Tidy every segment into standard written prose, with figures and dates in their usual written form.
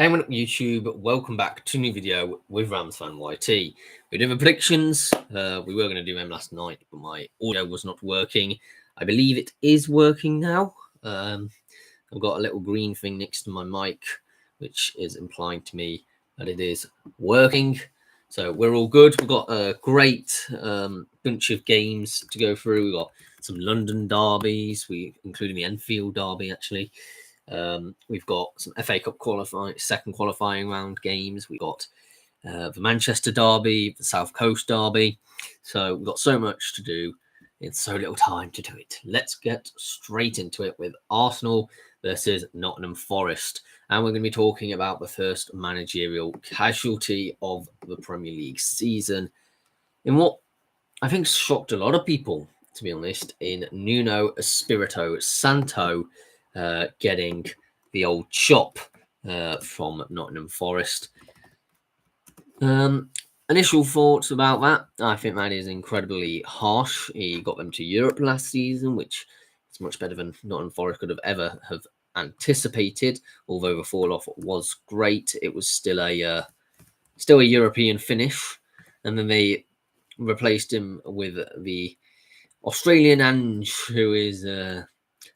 Hey, what up YouTube? Welcome back to a new video with Rams Fan YT. We're doing the predictions. We were going to do them last night, but my audio was not working. I believe it is working now. I've got a little green thing next to my mic, which is implying to me that it is working. So we're all good. We've got a great bunch of games to go through. We've got some London derbies, including the Enfield derby, actually. We've got some FA Cup second qualifying round games. We've got the Manchester derby, the South Coast derby. So we've got so much to do in so little time to do it. Let's get straight into it with Arsenal versus Nottingham Forest. And we're going to be talking about the first managerial casualty of the Premier League season in what I think shocked a lot of people, to be honest, in Nuno Espirito Santo getting the old chop from Nottingham Forest. Initial thoughts about that. I think that is incredibly harsh. He got them to Europe last season, which is much better than Nottingham Forest could have ever have anticipated. Although the fall off was great, it was still a European finish, and then they replaced him with the Australian Ange, who is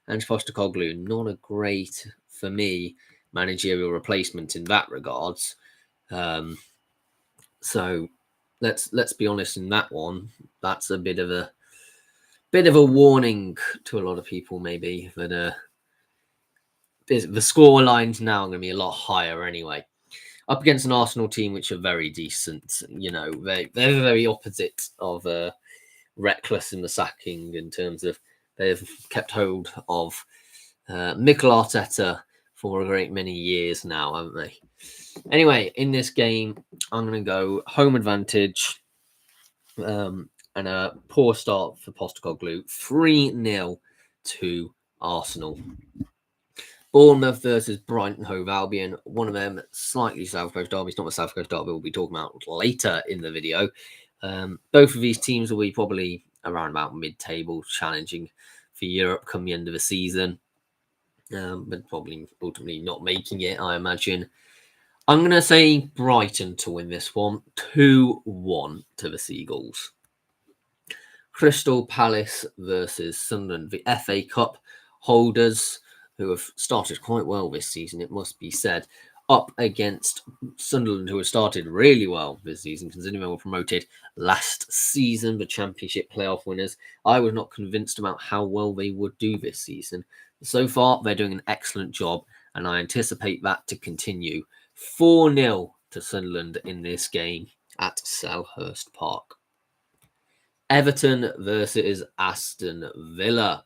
Ange Postecoglou. Not a great, for me, managerial replacement in that regards. So let's be honest in that one. That's a bit of a warning to a lot of people, maybe, that the score lines now are going to be a lot higher anyway. Up against an Arsenal team which are very decent. You know, they're the very opposite of reckless in the sacking in terms of they've kept hold of Mikel Arteta for a great many years now, haven't they? Anyway, in this game, I'm going to go home advantage and a poor start for Postecoglou. 3-0 to Arsenal. Bournemouth versus Brighton Hove Albion. One of them slightly South Coast derbies, not the South Coast derby we'll be talking about later in the video. Both of these teams will be probably around about mid-table, challenging for Europe come the end of the season, but probably ultimately not making it, I imagine. I'm going to say Brighton to win this one, 2-1 to the Seagulls. Crystal Palace versus Sunderland, the FA Cup holders, who have started quite well this season, it must be said, up against Sunderland, who have started really well this season, considering they were promoted last season, the Championship playoff winners. I was not convinced about how well they would do this season. So far, they're doing an excellent job, and I anticipate that to continue. 4-0 to Sunderland in this game at Selhurst Park. Everton versus Aston Villa.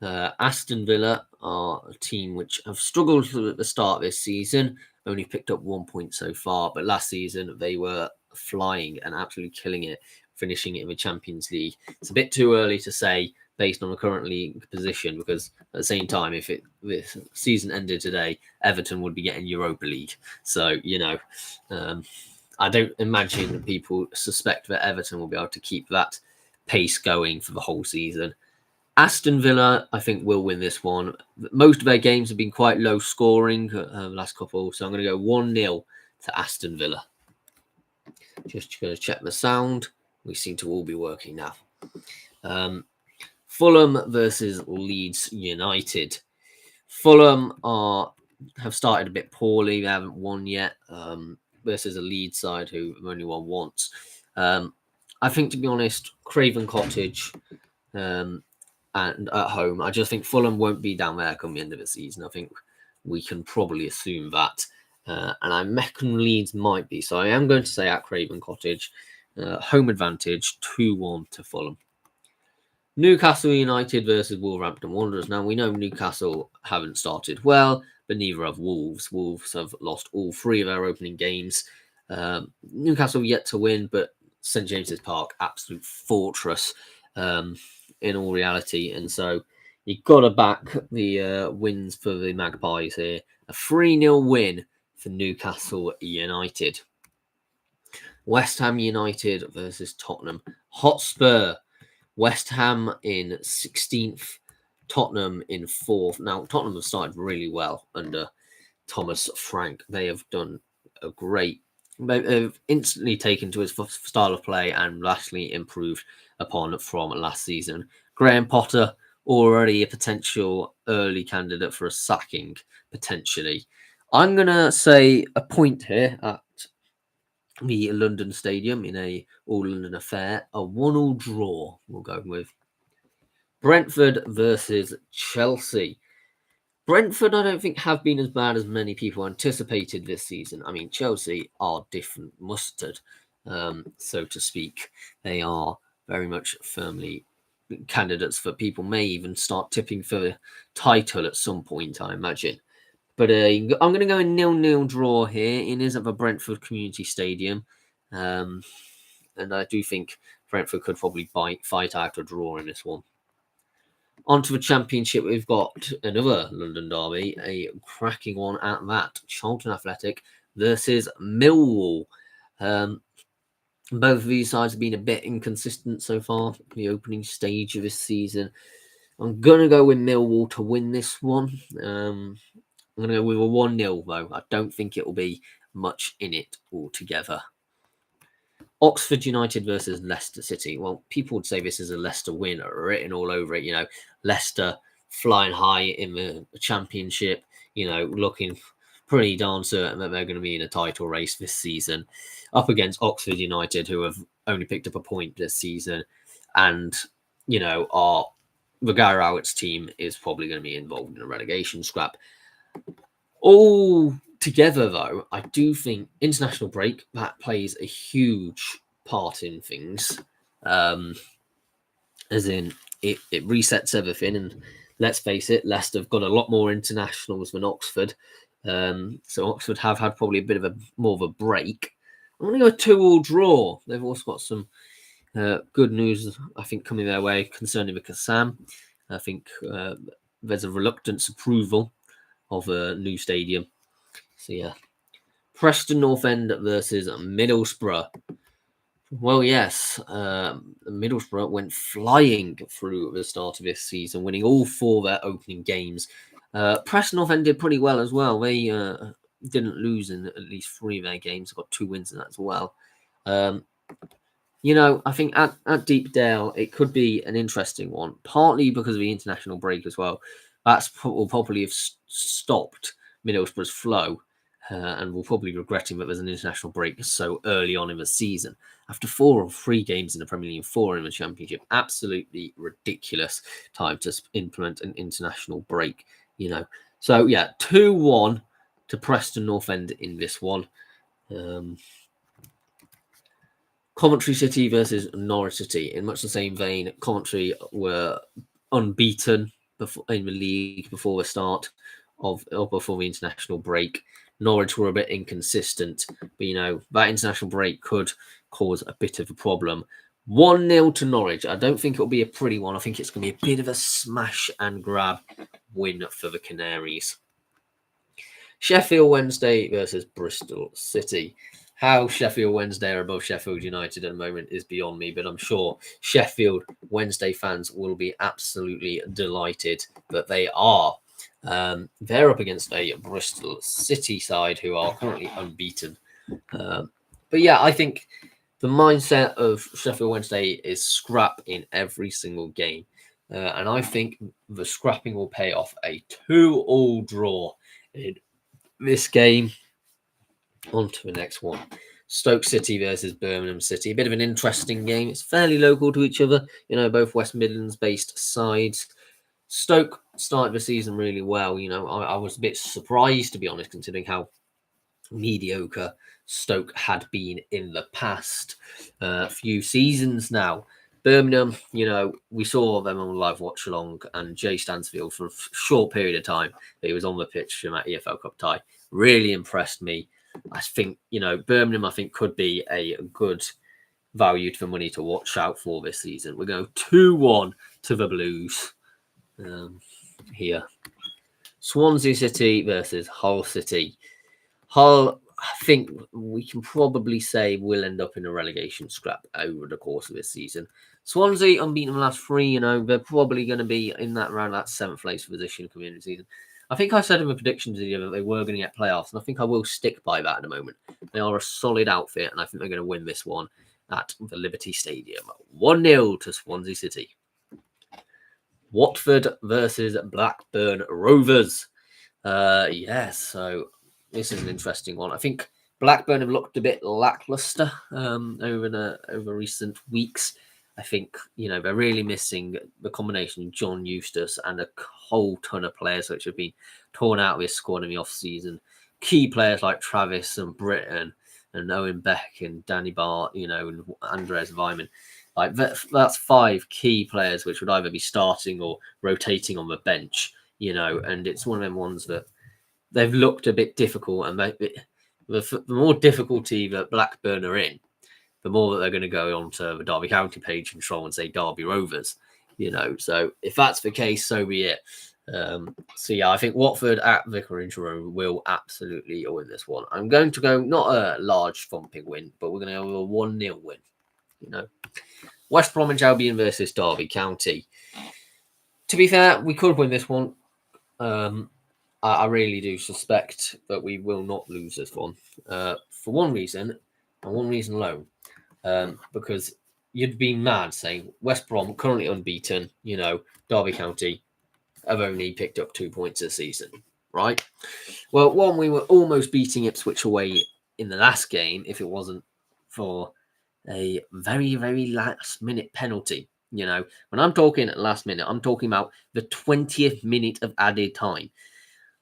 Aston Villa are a team which have struggled at the start of this season, only picked up 1 point so far, but last season they were flying and absolutely killing it, finishing it in the Champions League. It's a bit too early to say based on the current league position, because at the same time, if this season ended today, Everton would be getting Europa League. So, you know, I don't imagine people suspect that Everton will be able to keep that pace going for the whole season. Aston Villa, I think, will win this one. Most of their games have been quite low scoring the last couple, so I'm going to go 1-0 to Aston Villa. Just going to check the sound. We seem to all be working now. Fulham versus Leeds United. Fulham have started a bit poorly. They haven't won yet versus a Leeds side who have only won once. I think, to be honest, Craven Cottage and at home, I just think Fulham won't be down there come the end of the season. I think we can probably assume that. And I reckon Leeds might be. So I am going to say at Craven Cottage, home advantage, 2-1 to Fulham. Newcastle United versus Wolverhampton Wanderers. Now, we know Newcastle haven't started well, but neither have Wolves. Wolves have lost all 3 of their opening games. Newcastle yet to win, but St James's Park, absolute fortress in all reality. And so you've got to back the wins for the Magpies here. A 3-0 win for Newcastle United. West Ham United versus Tottenham Hotspur. West Ham in 16th, Tottenham in 4th. Now, Tottenham have started really well under Thomas Frank. They have done a great. They've instantly taken to his style of play and vastly improved upon from last season. Graham Potter, already a potential early candidate for a sacking, potentially. I'm going to say a point here at the London Stadium in a all-London affair. A 1-1 draw we'll go with. Brentford versus Chelsea. Brentford, I don't think, have been as bad as many people anticipated this season. I mean, Chelsea are different mustard, so to speak. They are very much firmly candidates for people may even start tipping for the title at some point, I imagine. But I'm going to go a 0-0 draw here. It is at the Brentford Community Stadium. And I do think Brentford could probably fight out a draw in this one. Onto the Championship, we've got another London derby, a cracking one at that. Charlton Athletic versus Millwall. Both of these sides have been a bit inconsistent so far in the opening stage of this season. I'm going to go with Millwall to win this one. I'm going to go with a 1-0, though. I don't think it will be much in it altogether. Oxford United versus Leicester City. Well, people would say this is a Leicester win, written all over it. You know, Leicester flying high in the Championship, you know, looking pretty darn certain that they're going to be in a title race this season, up against Oxford United, who have only picked up a point this season. And, you know, the Gary Rowett's team is probably going to be involved in a relegation scrap. All together, though, I do think international break, that plays a huge part in things. As in, it resets everything. And let's face it, Leicester have got a lot more internationals than Oxford. So Oxford have had probably a bit of more of a break. I'm going to go 2-2 draw. They've also got some good news, I think, coming their way concerning the Kassam. I think there's a reluctant approval of a new stadium. So yeah, Preston North End versus Middlesbrough. Well, yes, Middlesbrough went flying through the start of this season, winning all 4 of their opening games. Preston North End did pretty well as well. They didn't lose in at least 3 of their games. Got 2 wins in that as well. You know, I think at Deepdale, it could be an interesting one, partly because of the international break as well. Will probably have stopped Middlesbrough's flow, and will probably regretting that there's an international break so early on in the season. After 4 or 3 games in the Premier League and 4 in the Championship, absolutely ridiculous time to implement an international break, you know. So, yeah, 2-1 to Preston North End in this one. Coventry City versus Norwich City. In much the same vein, Coventry were unbeaten in the league before the start before the international break. Norwich were a bit inconsistent, but you know that international break could cause a bit of a problem. 1-0 to Norwich. I don't think it'll be a pretty one. I think it's going to be a bit of a smash and grab win for the Canaries. Sheffield Wednesday versus Bristol City. How Sheffield Wednesday are above Sheffield United at the moment is beyond me, but I'm sure Sheffield Wednesday fans will be absolutely delighted that they are. They're up against a Bristol City side who are currently unbeaten. But yeah, I think the mindset of Sheffield Wednesday is scrap in every single game. And I think the scrapping will pay off. A 2-2 draw in this game. On to the next one. Stoke City versus Birmingham City. A bit of an interesting game. It's fairly local to each other. You know, both West Midlands-based sides. Stoke started the season really well. You know, I was a bit surprised, to be honest, considering how mediocre Stoke had been in the past few seasons now. Birmingham, you know, we saw them on live watch along, and Jay Stansfield for a short period of time he was on the pitch in that EFL Cup tie. Really impressed me. I think, you know, Birmingham, I think, could be a good value for money to watch out for this season. We're going 2-1 to the Blues here. Swansea City versus Hull City. Hull, I think we can probably say will end up in a relegation scrap over the course of this season. Swansea, unbeaten the last 3, you know, they're probably going to be in that around that 7th place position coming into the season. I think I said in the predictions video that they were going to get playoffs, and I think I will stick by that at the moment. They are a solid outfit, and I think they're going to win this one at the Liberty Stadium. 1-0 to Swansea City. Watford versus Blackburn Rovers. Yes, so this is an interesting one. I think Blackburn have looked a bit lackluster over recent weeks. I think, they're really missing the combination of John Eustace and a whole ton of players which have been torn out of his squad in the off-season. Key players like Travis and Britton and Owen Beck and Danny Bart, and Andres Weimann. Like that's 5 key players which would either be starting or rotating on the bench, and it's one of them ones that they've looked a bit difficult, and the more difficulty that Blackburn are in, the more that they're going to go onto the Derby County page and try and say Derby Rovers, So if that's the case, so be it. I think Watford at Vicarage Road will absolutely win this one. I'm going to go not a large thumping win, but we're going to go a 1-0 win. West Bromwich Albion versus Derby County. To be fair, we could win this one. I really do suspect that we will not lose this one for one reason, and one reason alone. Because you'd be mad saying West Brom currently unbeaten, Derby County have only picked up 2 points this season, right? Well, one, we were almost beating Ipswich away in the last game if it wasn't for a very, very last minute penalty. When I'm talking last minute, I'm talking about the 20th minute of added time.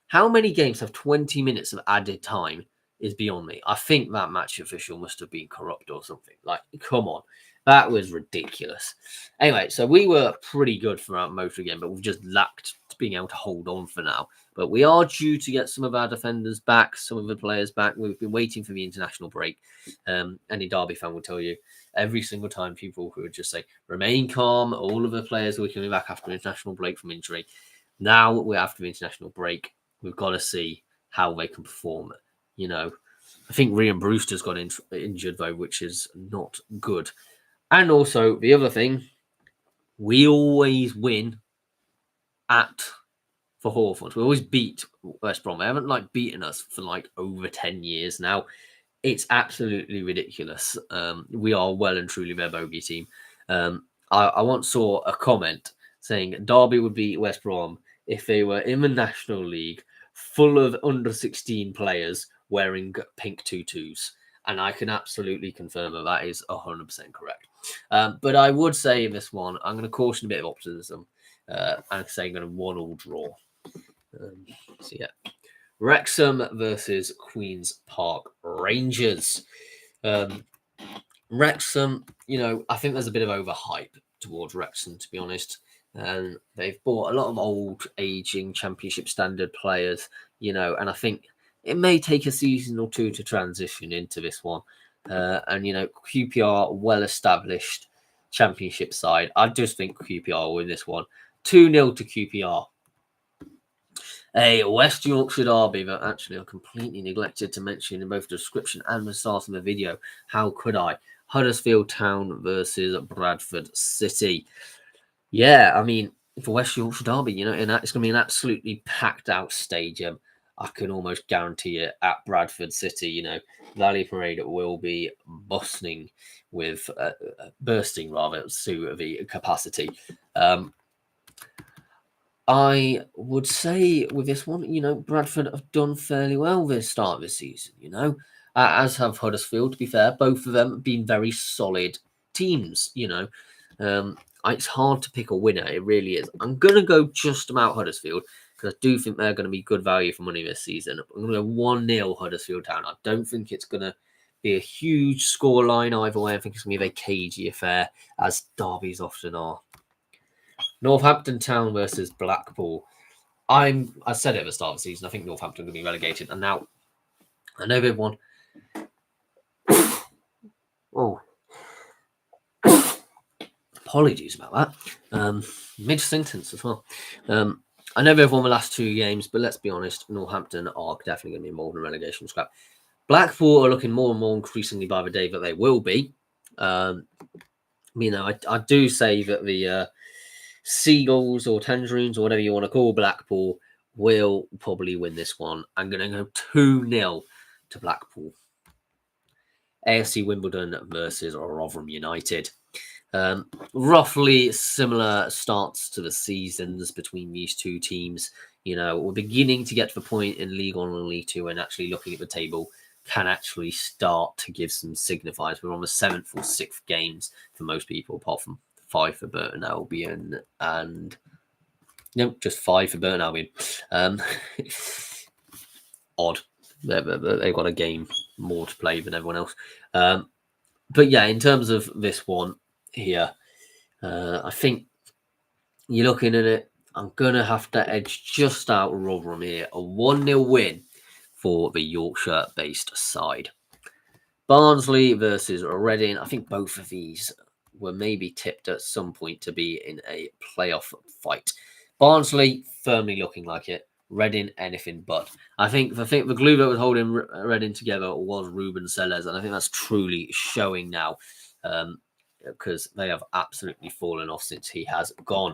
How many games have 20 minutes of added time is beyond me. I think that match official must have been corrupt or something. Like, come on. That was ridiculous. Anyway, so we were pretty good throughout most of the game, but we've just lacked being able to hold on for now. But we are due to get some of our defenders back, some of the players back. We've been waiting for the international break. Any Derby fan will tell you every single time people who would just say, remain calm, all of the players will be coming back after international break from injury. Now we're after the international break. We've got to see how they can perform. I think Ryan Brewster's got injured, though, which is not good. And also, the other thing, we always win for Hawthorns. We always beat West Brom. They haven't beaten us for over 10 years now. It's absolutely ridiculous. We are well and truly their bogey team. I once saw a comment saying Derby would beat West Brom if they were in the National League full of under 16 players wearing pink tutus. And I can absolutely confirm that is 100% correct. But I would say in this one, I'm going to caution a bit of optimism and say I'm going to 1-1 draw. Wrexham versus Queen's Park Rangers. Wrexham, I think there's a bit of overhype towards Wrexham, to be honest. They've bought a lot of old, aging championship standard players, and I think it may take a season or two to transition into this one. QPR, well-established championship side. I just think QPR will win this one. 2-0 to QPR. A West Yorkshire derby that actually I completely neglected to mention in both the description and the start of the video. How could I? Huddersfield Town versus Bradford City. Yeah, I mean, for West Yorkshire derby, and it's going to be an absolutely packed out stadium. I can almost guarantee it at Bradford City. Valley Parade will be bursting to the capacity. I would say with this one, Bradford have done fairly well this start of the season, as have Huddersfield, to be fair. Both of them have been very solid teams, It's hard to pick a winner. It really is. I'm going to go just about Huddersfield because I do think they're going to be good value for money this season. I'm going to go 1-0 Huddersfield Town. I don't think it's going to be a huge scoreline either way. I think it's going to be a cagey affair, as derbies often are. Northampton Town versus Blackpool. I said it at the start of the season. I think Northampton will be relegated. And now, I know they've won. Oh. Apologies about that. Mid-sentence as well. I know they've won the last 2 games, but let's be honest, Northampton are definitely going to be more than relegation scrap. Blackpool are looking more and more increasingly by the day that they will be. I do say that the Seagulls or Tangerines or whatever you want to call Blackpool will probably win this one. I'm going to go 2-0 to Blackpool. AFC Wimbledon versus Rotherham United. Roughly similar starts to the seasons between these two teams. We're beginning to get to the point in League One and League Two and actually looking at the table can actually start to give some signifiers. We're on the 7th or 6th games for most people, apart from 5 for Burton Albion and just 5 for Burton Albion. Odd. They've got a game more to play than everyone else. But yeah, in terms of this one here, I think you're looking at it. I'm going to have to edge just out Rotherham here. A 1-0 win for the Yorkshire-based side. Barnsley versus Reading. I think both of these were maybe tipped at some point to be in a playoff fight. Barnsley firmly looking like it. Reading anything but. I think the glue that was holding Reading together was Ruben Sellers, and I think that's truly showing now because they have absolutely fallen off since he has gone.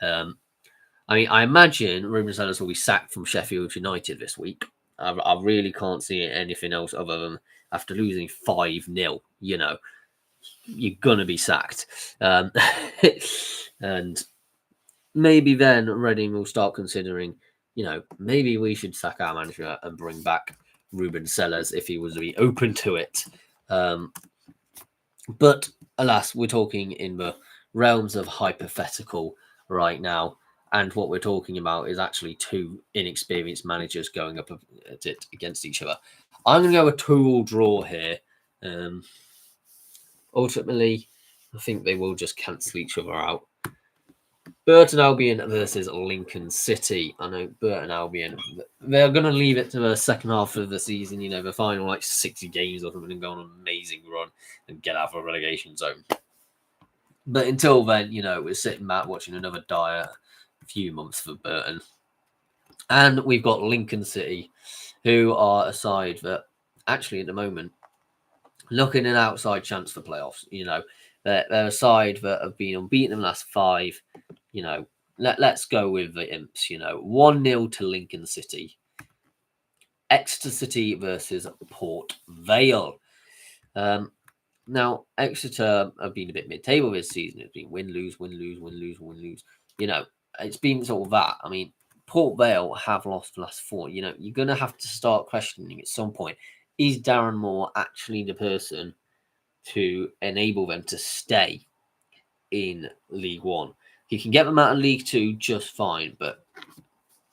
I imagine Ruben Sellers will be sacked from Sheffield United this week. I really can't see anything else other than after losing 5-0, you're going to be sacked. And maybe then Reading will start considering, maybe we should sack our manager and bring back Ruben Sellers if he was to be open to it. But alas, we're talking in the realms of hypothetical right now. And what we're talking about is actually two inexperienced managers going up at it against each other. I'm going to go a 2-2 draw here. Ultimately, I think they will just cancel each other out. Burton Albion versus Lincoln City. I know Burton Albion, they're going to leave it to the second half of the season, the final 60 games or something, and go on an amazing run and get out of a relegation zone. But until then, we're sitting back watching another dire few months for Burton. And we've got Lincoln City, who are a side that actually at the moment looking an outside chance for playoffs. They're a side that have been unbeaten in the last 5. Let's go with the Imps. 1-0 to Lincoln City. Exeter City versus Port Vale. Now, Exeter have been a bit mid-table this season. It's been win, lose, win, lose, win, lose, win, lose. It's been sort of that. I mean, Port Vale have lost the last 4. You're going to have to start questioning at some point. Is Darren Moore actually the person to enable them to stay in League One? He can get them out of League Two just fine, but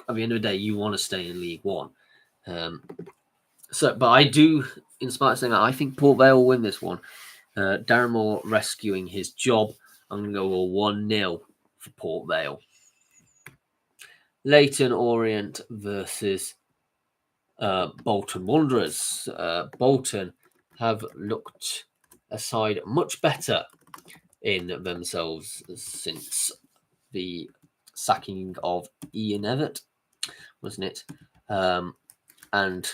at the end of the day, you want to stay in League One. But I do, in spite of saying that, I think Port Vale will win this one. Darren Moore rescuing his job. I'm going to go 1-0 for Port Vale. Leyton Orient versus Bolton Wanderers. Bolton have looked a side much better in themselves since the sacking of Ian Evatt, wasn't it? And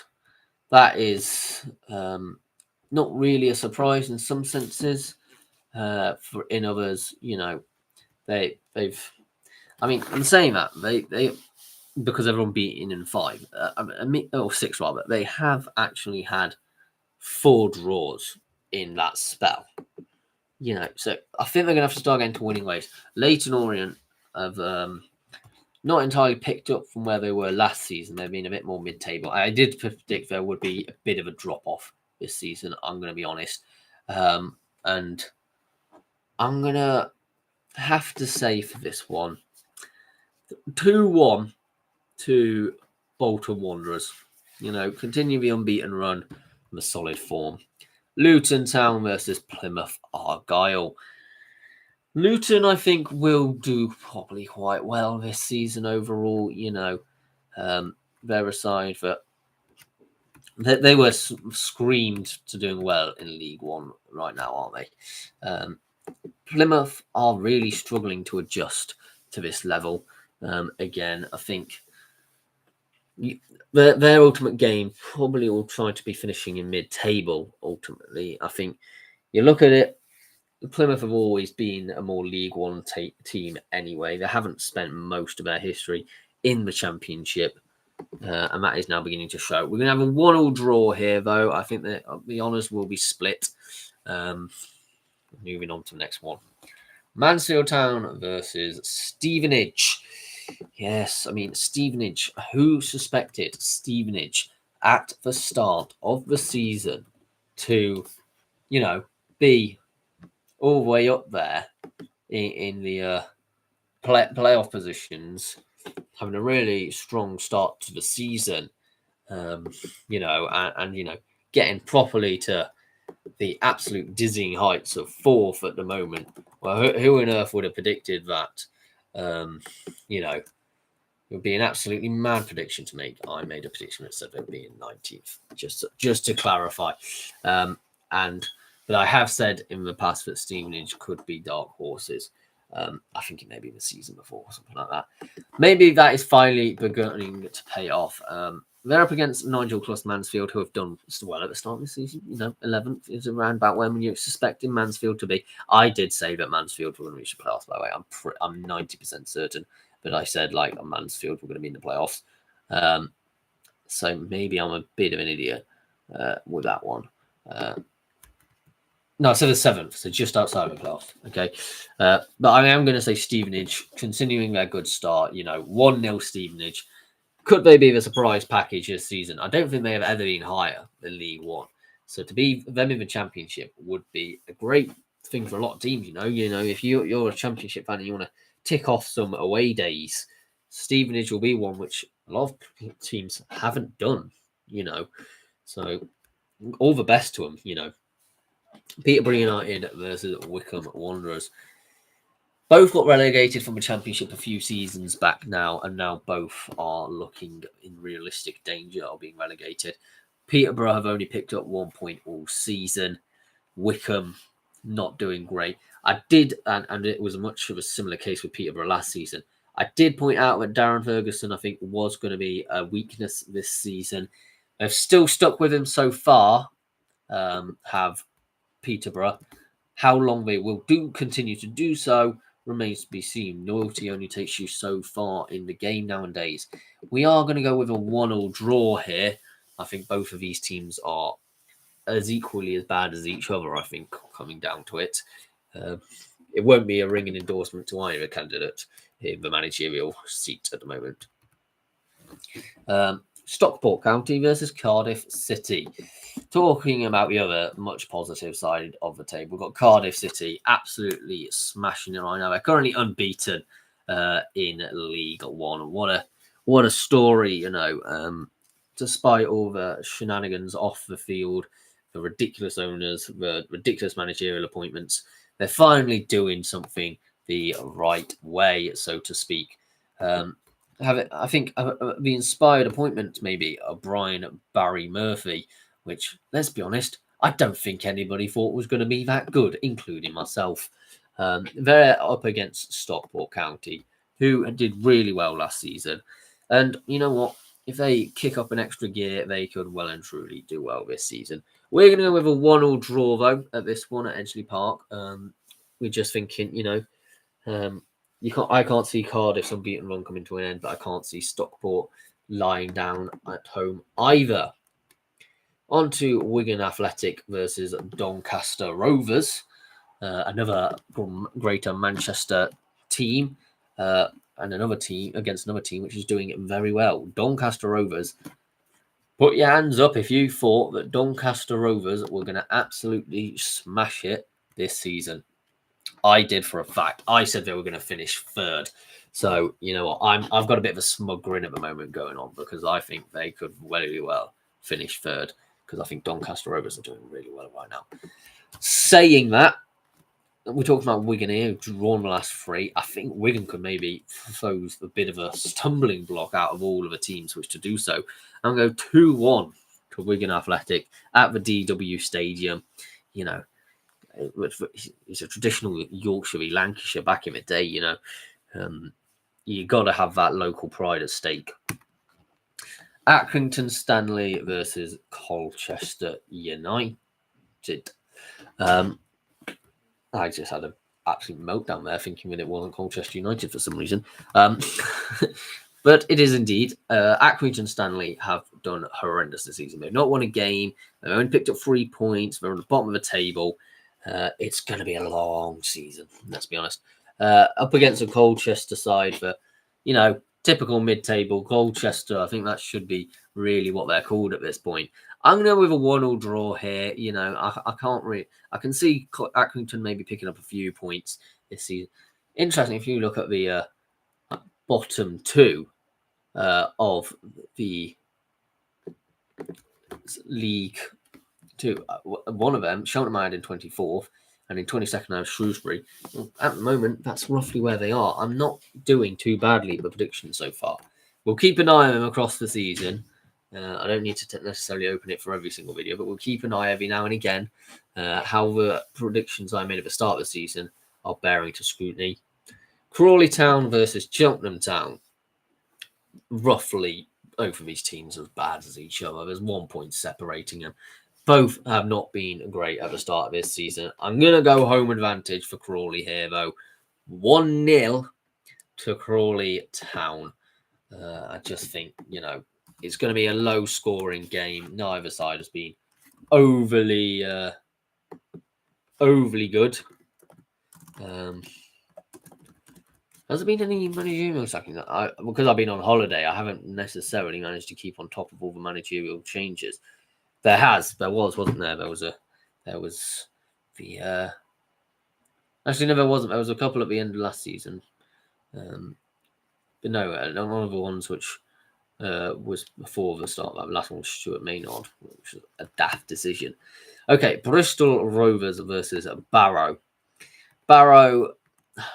that is not really a surprise in some senses. In others, they've. I mean, I'm saying that they because everyone beaten in 5 or 6 rather. They have actually had 4 draws in that spell. So I think they're going to have to start getting to winning ways. Leyton Orient have not entirely picked up from where they were last season. They've been a bit more mid-table. I did predict there would be a bit of a drop-off this season, I'm going to be honest. And I'm going to have to say for this one, 2-1 to Bolton Wanderers. Continue the unbeaten run with a solid form. Luton Town versus Plymouth Argyle. Luton, I think, will do probably quite well this season overall. They're a side that they were screamed to doing well in League One right now, aren't they? Plymouth are really struggling to adjust to this level. Again, I think their ultimate game probably will try to be finishing in mid-table, ultimately. I think you look at it, Plymouth have always been a more League One team anyway. They haven't spent most of their history in the Championship. And that is now beginning to show. We're going to have a 1-1 draw here, though. I think that the honours will be split. Moving on to the next one. Mansfield Town versus Stevenage. Yes, I mean, Stevenage. Who suspected Stevenage at the start of the season to, be all the way up there in the playoff positions, having a really strong start to the season, and getting properly to the absolute dizzying heights of 4th at the moment. Well, who on earth would have predicted that? It would be an absolutely mad prediction to make. I made a prediction that said it would be in 19th, just to clarify. But I have said in the past that Stevenage could be dark horses. I think it may be the season before or something like that. Maybe that is finally beginning to pay off. They're up against Nigel plus Mansfield, who have done well at the start of the season. 11th is around about when you're expecting Mansfield to be. I did say that Mansfield were going to reach the playoffs, by the way. I'm 90% certain that I said Mansfield were going to be in the playoffs. So maybe I'm a bit of an idiot with that one. No, so the 7th, so just outside of the playoffs. Okay. But I am going to say Stevenage, continuing their good start, 1-0 Stevenage. Could they be the surprise package this season? I don't think they have ever been higher than League One. So to be them in the Championship would be a great thing for a lot of teams, if you're a Championship fan and you want to tick off some away days, Stevenage will be one which a lot of teams haven't done, So all the best to them, Peterborough United versus Wycombe Wanderers. Both got relegated from the Championship a few seasons back now, and now both are looking in realistic danger of being relegated. Peterborough have only picked up 1 point all season. Wycombe not doing great. I did, and it was much of a similar case with Peterborough last season. I did point out that Darren Ferguson, I think, was going to be a weakness this season. They've still stuck with him so far, have Peterborough. How long they will continue to do so remains to be seen. Loyalty only takes you so far in the game nowadays. We are going to go with a 1-1 draw here. I think both of these teams are as equally as bad as each other, I think, coming down to it. It won't be a ringing endorsement to either candidate in the managerial seat at the moment. Stockport County versus Cardiff City. Talking about the other much positive side of the table, we've got Cardiff City absolutely smashing it right now. They're currently unbeaten in League One. What a story, despite all the shenanigans off the field, the ridiculous owners, the ridiculous managerial appointments, they're finally doing something the right way, so to speak. I think the inspired appointment maybe of Barry Murphy, which, let's be honest, I don't think anybody thought was going to be that good, including myself. They're up against Stockport County, who did really well last season. And you know what? If they kick up an extra gear, they could well and truly do well this season. We're going to go with a 1-1 draw, though, at this one at Edgeley Park. We're just thinking, I can't see Cardiff's unbeaten run coming to an end, but I can't see Stockport lying down at home either. On to Wigan Athletic versus Doncaster Rovers, another Greater Manchester team, and another team against another team which is doing it very well. Doncaster Rovers. Put your hands up if you thought that Doncaster Rovers were going to absolutely smash it this season. I did for a fact. I said they were going to finish 3rd. So, you know what? I've got a bit of a smug grin at the moment going on because I think they could very well finish 3rd because I think Doncaster Rovers are doing really well right now. Saying that, we're talking about Wigan here, who've drawn the last 3. I think Wigan could maybe pose a bit of a stumbling block out of all of the teams which to do so. I'm going to go 2-1 to Wigan Athletic at the DW Stadium. It's a traditional Yorkshire v Lancashire back in the day, you got to have that local pride at stake. Accrington Stanley versus Colchester United. I just had an absolute meltdown there thinking that it wasn't Colchester United for some reason. But it is indeed. Accrington Stanley have done horrendous this season. They've not won a game. They've only picked up 3 points. They're on the bottom of the table. It's going to be a long season, let's be honest. Up against a Colchester side, but, typical mid-table. Colchester, I think that should be really what they're called at this point. I'm going to go with a 1-1 draw here. I can't really... I can see Accrington maybe picking up a few points this season. Interesting, if you look at the bottom 2 of the League 2. One of them, Cheltenham I had in 24th, and in 22nd I have Shrewsbury. Well, at the moment, that's roughly where they are. I'm not doing too badly at the predictions so far. We'll keep an eye on them across the season. I don't need to necessarily open it for every single video, but we'll keep an eye every now and again how the predictions I made at the start of the season are bearing to scrutiny. Crawley Town versus Cheltenham Town. Roughly, both of these teams are as bad as each other. There's 1 point separating them. Both have not been great at the start of this season. I'm going to go home advantage for Crawley here, though. 1-0 to Crawley Town. I just think, it's going to be a low-scoring game. Neither side has been overly good. Has there been any managerial sacking? Because I've been on holiday, I haven't necessarily managed to keep on top of all the managerial changes. There wasn't there? There was the actually no, there wasn't. There was a couple at the end of last season, but no, none of the ones which was before the start. That last one was Stuart Maynard, which was a daft decision. Okay, Bristol Rovers versus Barrow. Barrow.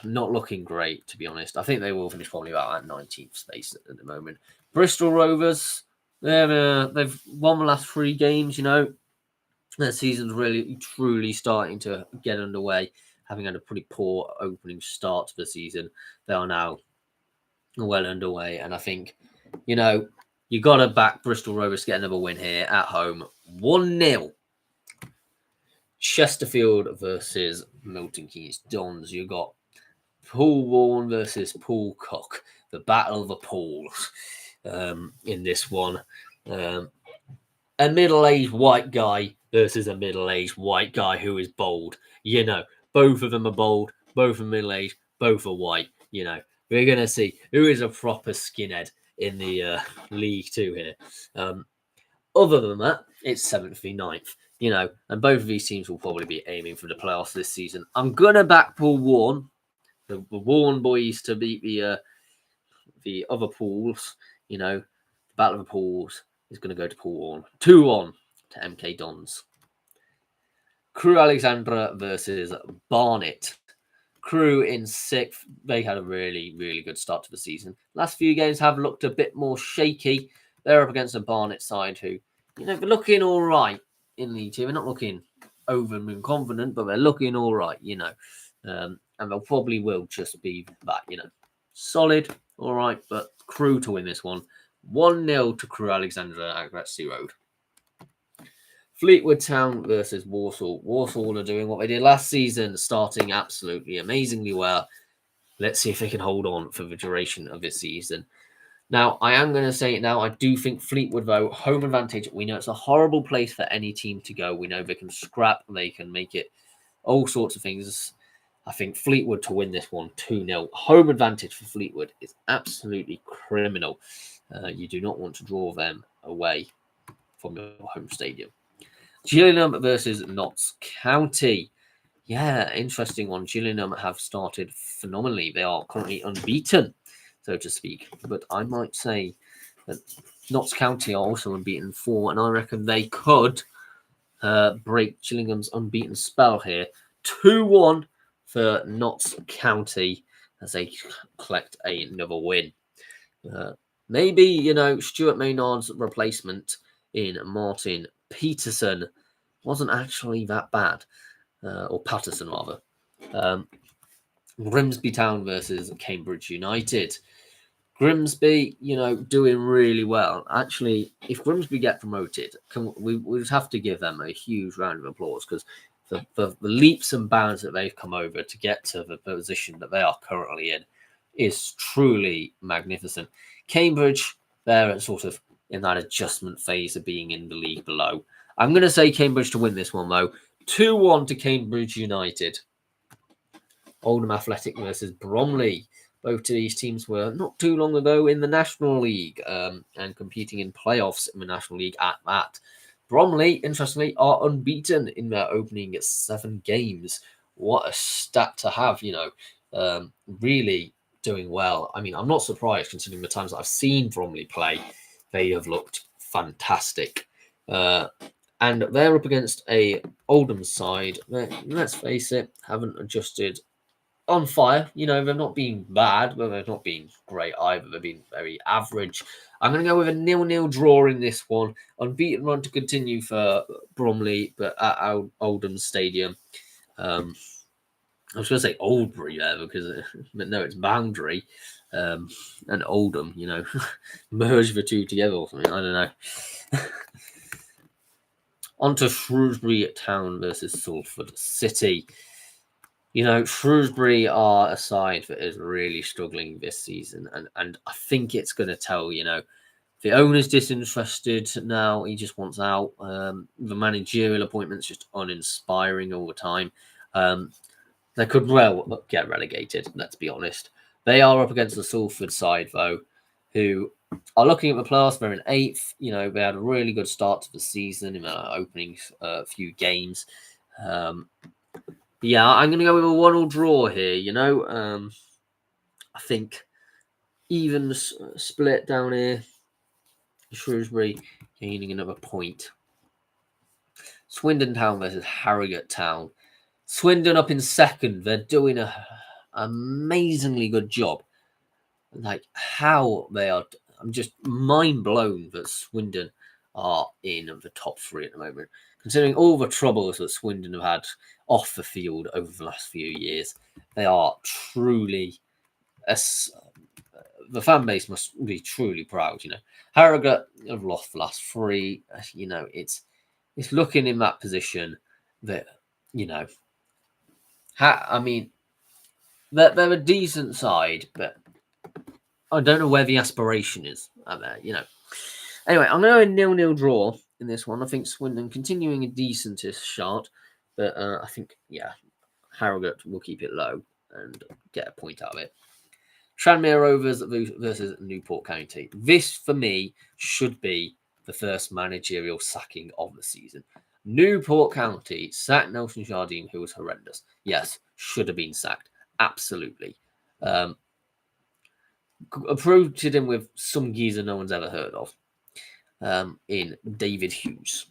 Not looking great, to be honest. I think they will finish probably about at 19th space at the moment. Bristol Rovers, they've won the last 3 games, Their season's really, truly starting to get underway, having had a pretty poor opening start to the season. They are now well underway, and I think, you got to back Bristol Rovers to get another win here at home. 1-0. Chesterfield versus Milton Keynes Dons. You got Paul Warren versus Paul Cook, the battle of the pools in this one. A middle-aged white guy versus a middle-aged white guy who is bold. Both of them are bold, both are middle-aged, both are white. We're going to see who is a proper skinhead in the League 2 here. Other than that, it's 7th v 9th. And both of these teams will probably be aiming for the playoffs this season. I'm going to back Paul Warren. The Warren boys to beat the other pools, the Battle of the Pools is going to go to Paul Warren. 2-1 to MK Dons. Crewe Alexandra versus Barnet. Crewe in 6th. They had a really, really good start to the season. Last few games have looked a bit more shaky. They're up against a Barnet side who, they're looking all right in League 2. They're not looking over and confident, but they're looking all right, and they'll probably will just be that, solid, all right, but Crewe to win this one. 1-0 to Crewe Alexandra at Gratsy Road. Fleetwood Town versus Walsall. Walsall are doing what they did last season, starting absolutely amazingly well. Let's see if they can hold on for the duration of this season. Now, I am going to say it now. I do think Fleetwood, though, home advantage. We know it's a horrible place for any team to go. We know they can scrap, they can make it all sorts of things. I think Fleetwood to win this one 2-0. Home advantage for Fleetwood is absolutely criminal. You do not want to draw them away from your home stadium. Gillingham versus Notts County. Yeah, interesting one. Gillingham have started phenomenally. They are currently unbeaten, so to speak. But I might say that Notts County are also unbeaten 4, and I reckon they could break Gillingham's unbeaten spell here. 2-1 for Notts County as they collect another win. Maybe, Stuart Maynard's replacement in Martin Peterson wasn't actually that bad. Or Patterson, rather. Grimsby Town versus Cambridge United. Grimsby, doing really well. Actually, if Grimsby get promoted, we would have to give them a huge round of applause because the leaps and bounds that they've come over to get to the position that they are currently in is truly magnificent. Cambridge, they're sort of in that adjustment phase of being in the league below. I'm going to say Cambridge to win this one, though. 2-1 to Cambridge United. Oldham Athletic versus Bromley. Both of these teams were not too long ago in the National League and competing in playoffs in the National League at that. Bromley, interestingly, are unbeaten in their opening 7 games. What a stat to have, really doing well. I mean, I'm not surprised considering the times that I've seen Bromley play. They have looked fantastic. And they're up against a Oldham side that, let's face it, haven't adjusted on fire. They've not been bad, but they've not been great either. They've been very average. I'm going to go with a 0-0 draw in this one. Unbeaten run to continue for Bromley, but at Oldham Stadium. I was going to say Oldbury there but no, it's Boundary and Oldham. Merge the two together or something. I don't know. On to Shrewsbury Town versus Salford City. Shrewsbury are a side that is really struggling this season, and I think it's going to tell. The owner's disinterested now; he just wants out. The managerial appointment's just uninspiring all the time. They could well get relegated. Let's be honest. They are up against the Salford side, though, who are looking at the playoffs. They're in 8th. They had a really good start to the season in their opening few games. Yeah, I'm going to go with a 1-1 draw here, I think even split down here. Shrewsbury gaining another point. Swindon Town versus Harrogate Town. Swindon up in 2nd. They're doing an amazingly good job. Like how they are, I'm just mind blown that Swindon are in the top 3 at the moment. Considering all the troubles that Swindon have had off the field over the last few years, they are truly, the fan base must be truly proud. Harrogate have lost the last 3. It's looking in that position that I mean, they're a decent side, but I don't know where the aspiration is out there. Anyway, I'm going to 0-0 draw in this one. I think Swindon continuing a decentish shot, but I think, Harrogate will keep it low and get a point out of it. Tranmere Rovers versus Newport County. This, for me, should be the first managerial sacking of the season. Newport County sacked Nelson Jardine, who was horrendous. Yes, should have been sacked. Absolutely. Approved him with some geezer no one's ever heard of. In David Hughes,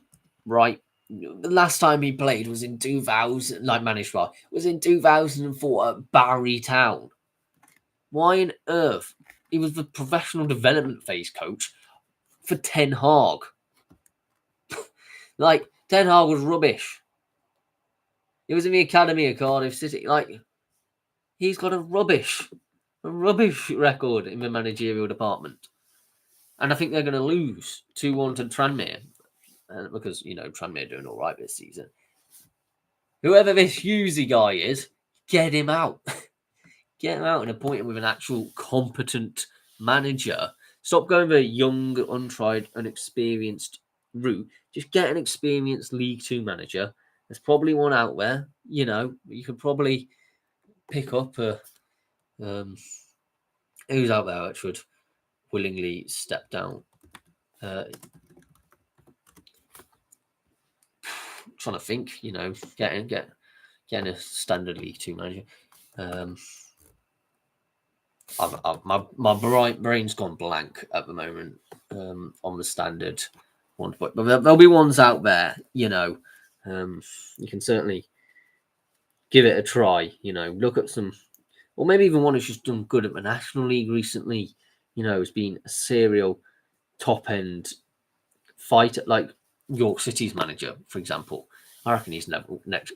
right? The last time he played was in 2000, managed by, was in 2004 at Barry Town. Why on earth? He was the professional development phase coach for Ten Hag. Ten Hag was rubbish. He was in the academy of Cardiff City. He's got a rubbish record in the managerial department. And I think they're going to lose 2-1 to Tranmere because, Tranmere are doing all right this season. Whoever this Hughesy guy is, get him out. Get him out and appoint him with an actual competent manager. Stop going the young, untried, unexperienced route. Just get an experienced League 2 manager. There's probably one out there. You could probably pick up who's out there which would willingly step down. Trying to think, getting a standard League 2 manager. My brain's gone blank at the moment on the standard one, but there'll be ones out there. You can certainly give it a try. Look at some, or maybe even one who's just done good at the National League recently. Has been a serial top end fighter, like York City's manager, for example. I reckon he's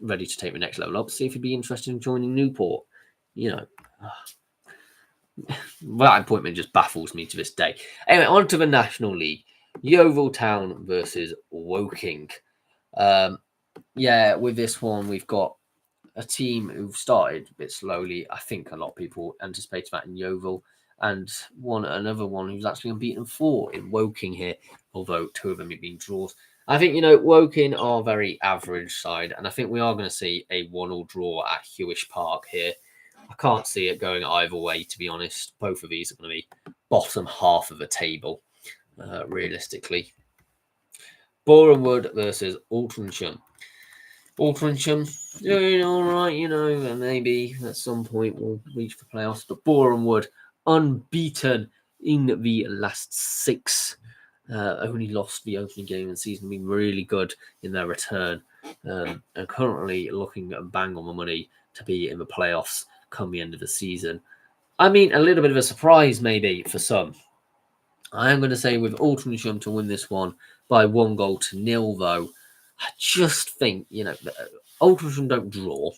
ready to take the next level up. See if he'd be interested in joining Newport. That appointment just baffles me to this day. Anyway, on to the National League. Yeovil Town versus Woking. With this one, we've got a team who've started a bit slowly. I think a lot of people anticipate that in Yeovil. and another one who's actually unbeaten 4 in Woking here, although 2 of them have been draws. I think, Woking are very average side, and I think we are going to see a 1-1 draw at Hewish Park here. I can't see it going either way, to be honest. Both of these are going to be bottom half of the table, realistically. Boreham Wood versus Altrincham. Altrincham doing all right, and maybe at some point we'll reach the playoffs. But Boreham Wood unbeaten in the last 6. Only lost the opening game of the season, been really good in their return, and currently looking at bang on the money to be in the playoffs come the end of the season. I mean, a little bit of a surprise maybe for some. I am going to say with Altrincham to win this one by 1-0, though. I just think, Altrincham don't draw.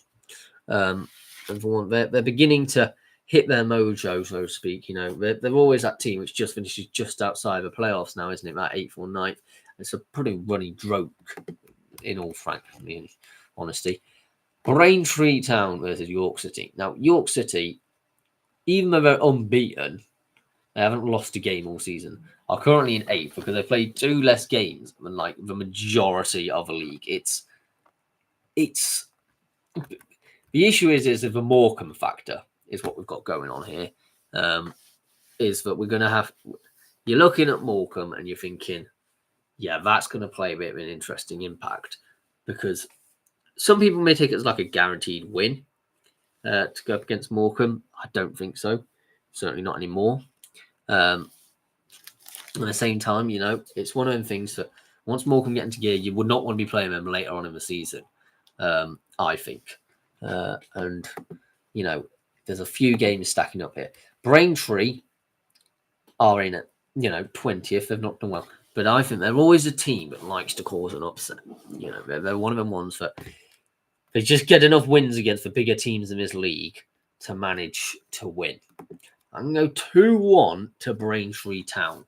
And for one, they're beginning to hit their mojo, so to speak. They're always that team which just finishes just outside the playoffs now, isn't it? That 8th or 9th. It's a pretty running joke, in all honesty. Braintree Town versus York City. Now, York City, even though they're unbeaten, they haven't lost a game all season, are currently in 8th because they played 2 less games than like the majority of the league. It's the issue is the Morecambe factor is what we've got going on here. Is that we're going to have, you're looking at Morecambe and you're thinking, yeah, that's going to play a bit of an interesting impact, because some people may take it as like a guaranteed win to go up against Morecambe. I don't think so. Certainly not anymore. At the same time, it's one of them things that once Morecambe get into gear, you would not want to be playing them later on in the season, I think. And, there's a few games stacking up here. Braintree are in at, 20th. They've not done well. But I think they're always a team that likes to cause an upset. They're one of them ones that they just get enough wins against the bigger teams in this league to manage to win. I'm going to go 2-1 to Braintree Town,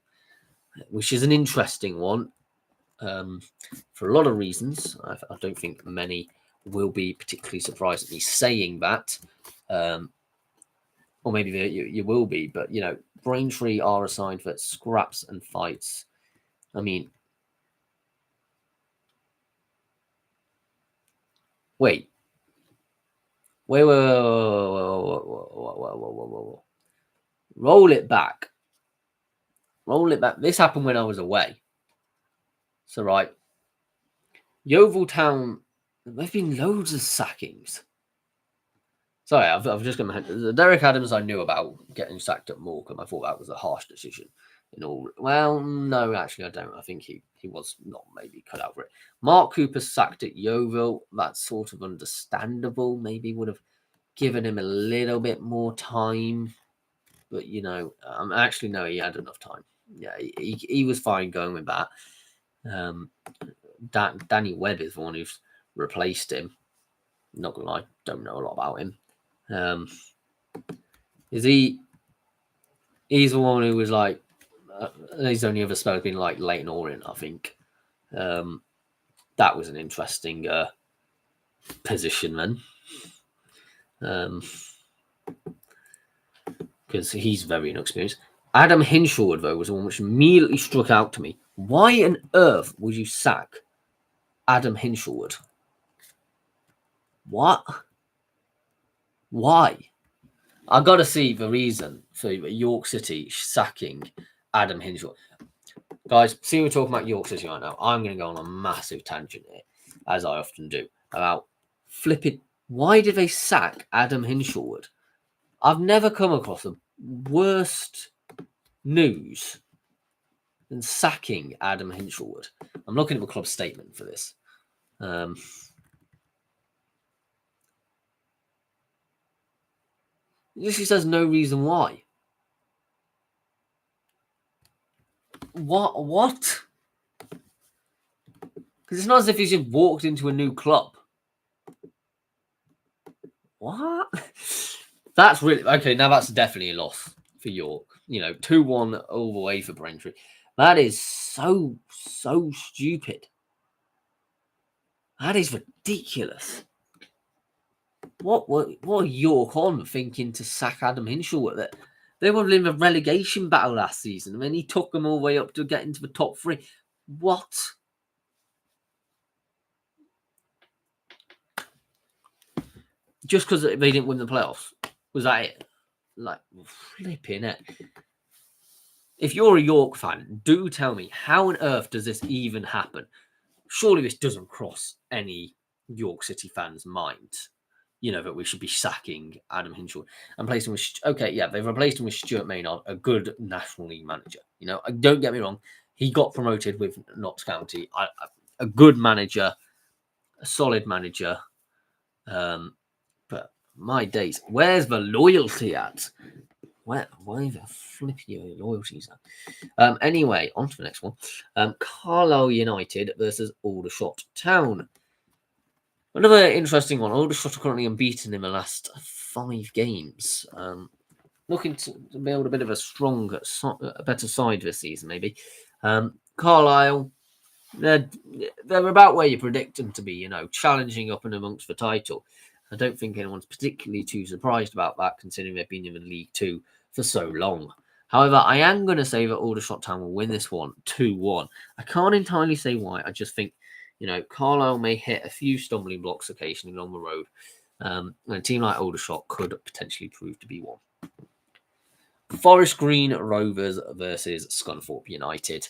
which is an interesting one for a lot of reasons. I don't think many will be particularly surprised at me saying that. Or maybe you will be, but, Braintree are a side that scraps and fights. I mean, wait. Whoa. Roll it back. This happened when I was away. So, right. Yeovil Town, there've been loads of sackings. Sorry, I've just got my head. Derek Adams, I knew about getting sacked at Morecambe. I thought that was a harsh decision. Well, no, actually, I don't. I think he was not maybe cut out for it. Mark Cooper sacked at Yeovil. That's sort of understandable. Maybe would have given him a little bit more time. But, actually, no, he had enough time. Yeah, he was fine going with that. Danny Webb is the one who's replaced him. Not gonna lie, don't know a lot about him. Is he? He's the one who was like. His only other spell has been like Leighton Orient, I think. That was an interesting position then, because he's very inexperienced. Adam Hinshelwood, though, was the one which immediately struck out to me. Why on earth would you sack Adam Hinshelwood? What? Why? I got to see the reason for York City sacking Adam Hinshelwood. Guys, see, we're talking about York City right now. I'm going to go on a massive tangent here, as I often do, about flipping. Why did they sack Adam Hinshelwood? I've never come across a worst news than sacking Adam Hinshelwood. I'm looking at the club statement for this. This says no reason why. What? Because it's not as if he's just walked into a new club. What? That's really okay. Now that's definitely a loss for York. 2-1 all the way for Braintree. That is so stupid. That is ridiculous. What are York on thinking to sack Adam Hinshelwood? They were in the relegation battle last season, and then he took them all the way up to get into the top 3. What? Just because they didn't win the playoffs? Was that it? Like, flipping it. If you're a York fan, do tell me, how on earth does this even happen? Surely this doesn't cross any York City fans' mind, that we should be sacking Adam Hinshaw and placing with... Okay, yeah, they've replaced him with Stuart Maynard, a good National League manager. Don't get me wrong, he got promoted with Notts County. A good manager, a solid manager. But my days, where's the loyalty at? Why the flipping loyalties at? Anyway, on to the next one. Carlisle United versus Aldershot Town. Another interesting one. Aldershot are currently unbeaten in the last 5 games. Looking to build a bit of a better side this season, maybe. Carlisle, they're about where you predict them to be, challenging up and amongst the title. I don't think anyone's particularly too surprised about that, considering they've been in the League 2 for so long. However, I am going to say that Aldershot Town will win this one 2-1. I can't entirely say why. I just think, Carlisle may hit a few stumbling blocks occasionally along the road. And a team like Aldershot could potentially prove to be one. Forest Green Rovers versus Scunthorpe United.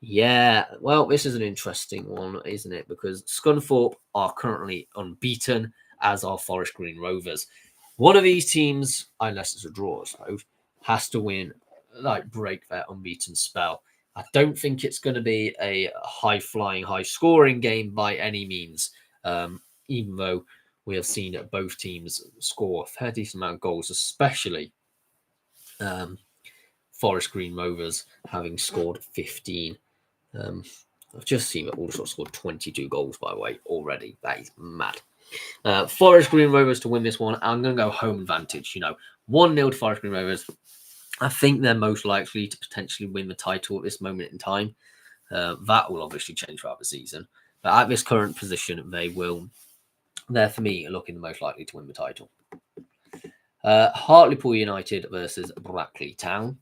Yeah, well, this is an interesting one, isn't it? Because Scunthorpe are currently unbeaten, as are Forest Green Rovers. One of these teams, unless it's a draw, I suppose, has to win, break their unbeaten spell. I don't think it's going to be a high-flying, high-scoring game by any means, even though we have seen both teams score a fair decent amount of goals, especially Forest Green Rovers having scored 15. I've just seen that Aldershot scored 22 goals, by the way, already. That is mad. Forest Green Rovers to win this one. I'm going to go home advantage. 1-0 to Forest Green Rovers. I think they're most likely to potentially win the title at this moment in time. That will obviously change throughout the season. But at this current position, they will. They're, for me, looking the most likely to win the title. Hartlepool United versus Brackley Town.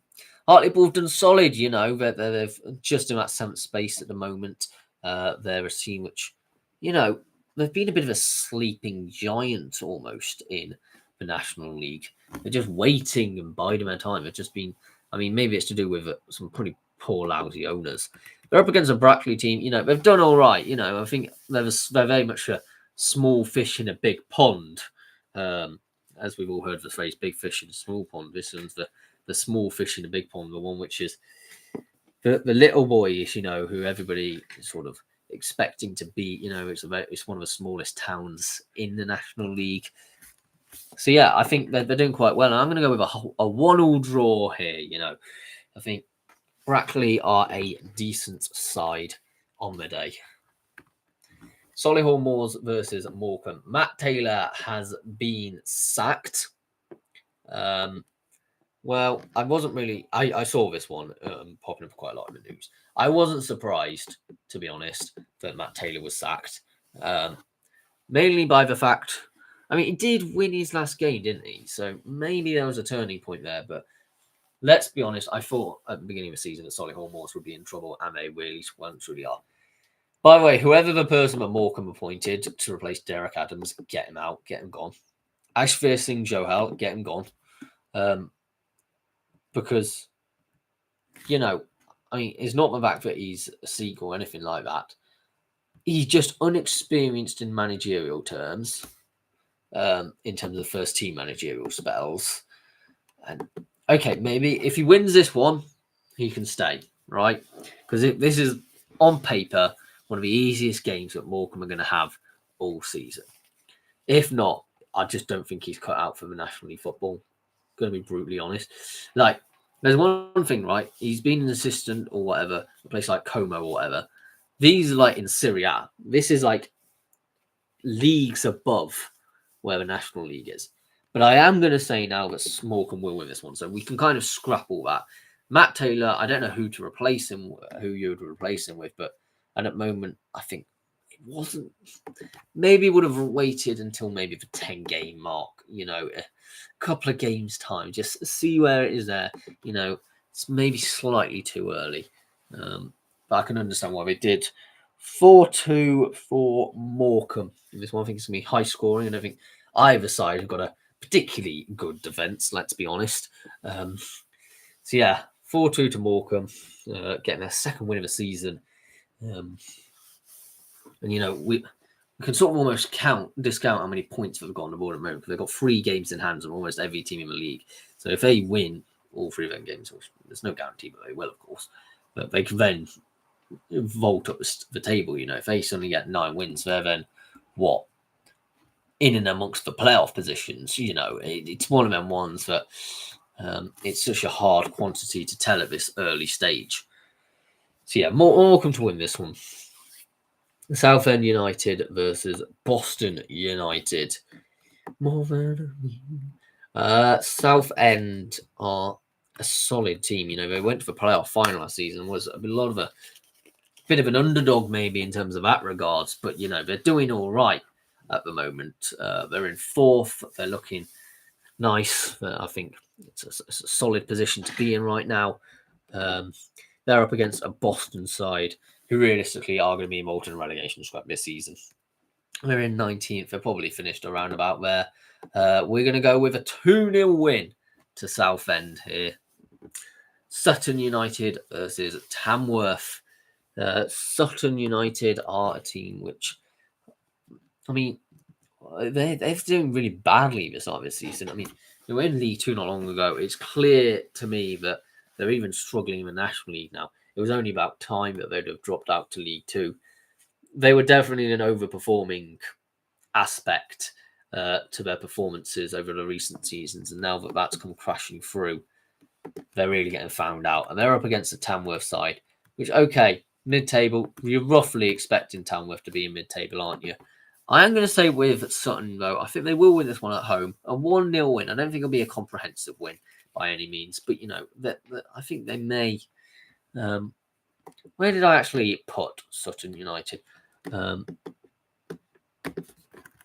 Hartlepool have done solid, they're just in that 7th space at the moment. They're a team which, they've been a bit of a sleeping giant almost in the National League. They're just waiting and biding their time. It's just been, maybe it's to do with some pretty poor, lousy owners. They're up against a Brackley team, they've done all right. I think they're very much a small fish in a big pond. As we've all heard the phrase, big fish in a small pond. This one's the small fish in a big pond, the one which is the little boyish, who everybody is sort of expecting to be, it's one of the smallest towns in the National League. So, yeah, I think they're doing quite well. And I'm going to go with a 1-1 draw here, I think Brackley are a decent side on the day. Solihull Moors versus Morecambe. Matt Taylor has been sacked. Well, I wasn't really... I saw this one popping up quite a lot in the news. I wasn't surprised, to be honest, that Matt Taylor was sacked. Mainly by the fact... he did win his last game, didn't he? So maybe there was a turning point there. But let's be honest, I thought at the beginning of the season that Solihull Moors would be in trouble, and they really are. By the way, whoever the person that Morecambe appointed to replace Derek Adams, get him out, get him gone. Ashfir Singh Johal, get him gone. Because, it's not the fact that he's a Sikh or anything like that. He's just unexperienced in managerial terms, in terms of first team managerial spells. And okay, maybe if he wins this one, he can stay, right? Because this is, on paper, one of the easiest games that Morecambe are going to have all season. If not, I just don't think he's cut out for the National League football. Going to be brutally honest. There's one thing, right? He's been an assistant or whatever, a place like Como or whatever. These are in Serie A. This is leagues above where the National League is. But I am going to say now that Morecambe will win this one. So we can kind of scrap all that. Matt Taylor, I don't know who you would replace him with, but at the moment, I think wasn't. Maybe would have waited until maybe the 10-game mark, a couple of games time, just see where it is there. It's maybe slightly too early. But I can understand why they did. 4-2 for Morecambe. This one I think it's going to be high scoring, and I think either side have got a particularly good defence, let's be honest. So yeah, 4-2 to Morecambe, getting their second win of the season. And we can sort of almost discount how many points they've got on the board at the moment, because they've got 3 games in hand on almost every team in the league. So if they win all 3 of them games, there's no guarantee, but they will, of course. But they can then vault up the table. If they suddenly get 9 wins, they're then in and amongst the playoff positions. It's one of them ones that it's such a hard quantity to tell at this early stage. So yeah, Morecambe to win this one. Southend United versus Boston United. Southend are a solid team. They went to the playoff final last season. Was a bit of an underdog maybe in terms of that regards, but they're doing all right at the moment. They're in 4th. They're looking nice. I think it's a solid position to be in right now. They're up against a Boston side who realistically are going to be involved in a relegation scrap this season. They're in 19th. They're probably finished around about there. We're going to go with a 2-0 win to Southend here. Sutton United versus Tamworth. Sutton United are a team which, they're doing really badly this season. They were in League 2 not long ago. It's clear to me that they're even struggling in the National League now. It was only about time that they'd have dropped out to League 2. They were definitely an overperforming aspect to their performances over the recent seasons, and now that that's come crashing through, they're really getting found out. And they're up against the Tamworth side, which, okay, mid-table, you're roughly expecting Tamworth to be in mid-table, aren't you? I am going to say with Sutton, though, I think they will win this one at home. A 1-0 win. I don't think it'll be a comprehensive win by any means, but, I think they may. Where did I actually put Sutton United?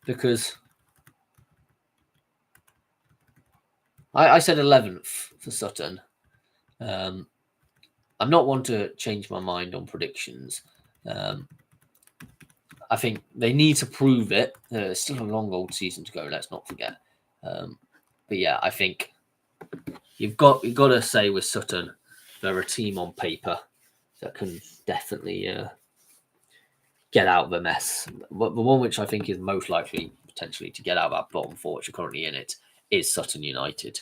Because I said 11th for Sutton. I'm not one to change my mind on predictions. I think they need to prove it. There's still a long old season to go, let's not forget. But yeah, I think you've got to say with Sutton, they're a team on paper that can definitely get out of the mess. But the one which I think is most likely potentially to get out of that bottom 4, which are currently in it, is Sutton United.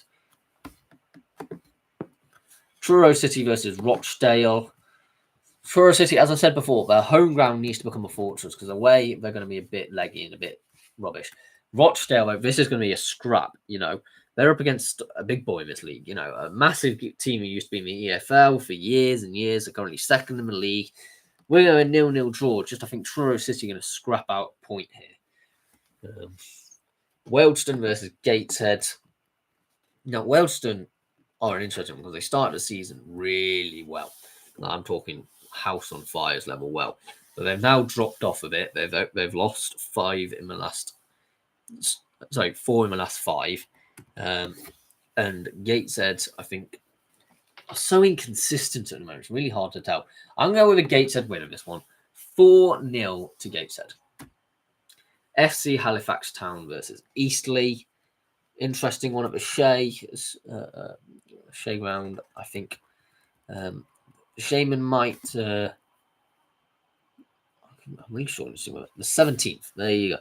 Truro City versus Rochdale. Truro City, as I said before, their home ground needs to become a fortress, because away they're going to be a bit leggy and a bit rubbish. Rochdale, this is going to be a scrap. They're up against a big boy in this league. A massive team who used to be in the EFL for years and years. Are currently second in the league. We're going to 0-0 draw. I think Truro City are going to scrap out a point here. Wealdstone versus Gateshead. Now, Wealdstone are an interesting one because they started the season really well. I'm talking house on fires level well. But they've now dropped off a bit. They've lost 4 in the last 5. And Gateshead, I think, are so inconsistent at the moment. It's really hard to tell. I'm going with a Gateshead win of this one. 4-0 to Gateshead. FC Halifax Town versus Eastleigh. Interesting one at the Shea round. I think Shaman might. I'm really sure it's the 17th. There you go.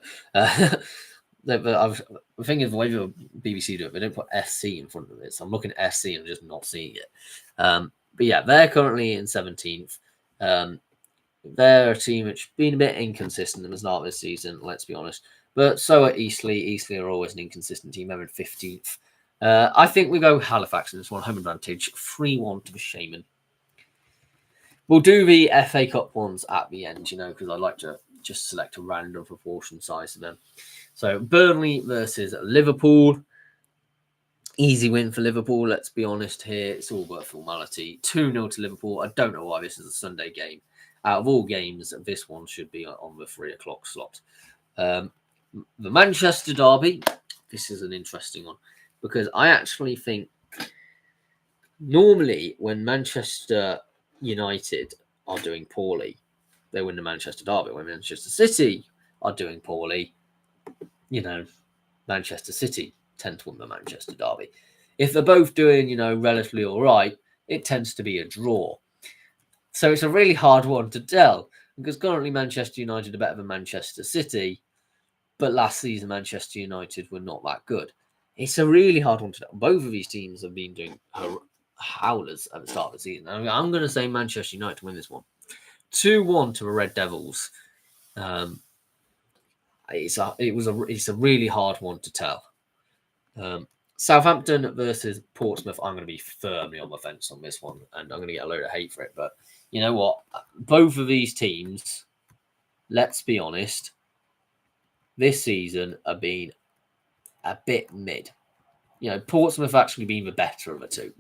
The thing is, the way the BBC do it, they don't put SC in front of it. So I'm looking at SC and just not seeing it. But yeah, they're currently in 17th. They're a team which has been a bit inconsistent at the start of this season, let's be honest. But so are Eastleigh. Eastleigh are always an inconsistent team. They're in 15th. I think we go Halifax in this one. Home advantage. 3-1 to the Shaman. We'll do the FA Cup ones at the end, because I like to just select a random proportion size of them. So Burnley versus Liverpool. Easy win for Liverpool, let's be honest here. It's all but formality. 2-0 to Liverpool. I don't know why this is a Sunday game. Out of all games, this one should be on the 3 o'clock slot. The Manchester derby, this is an interesting one because I actually think normally when Manchester United are doing poorly, they win the Manchester derby. When Manchester City are doing poorly, Manchester City tend to win the Manchester derby. If they're both doing, relatively all right, it tends to be a draw. So it's a really hard one to tell because currently Manchester United are better than Manchester City, but last season Manchester United were not that good. It's a really hard one to tell. Both of these teams have been doing howlers at the start of the season. I'm going to say Manchester United win this one. 2-1 to the Red Devils. It's a really hard one to tell. Southampton versus Portsmouth. I'm going to be firmly on the fence on this one, and I'm going to get a load of hate for it. But you know what? Both of these teams, let's be honest, this season have been a bit mid. Portsmouth actually been the better of the two.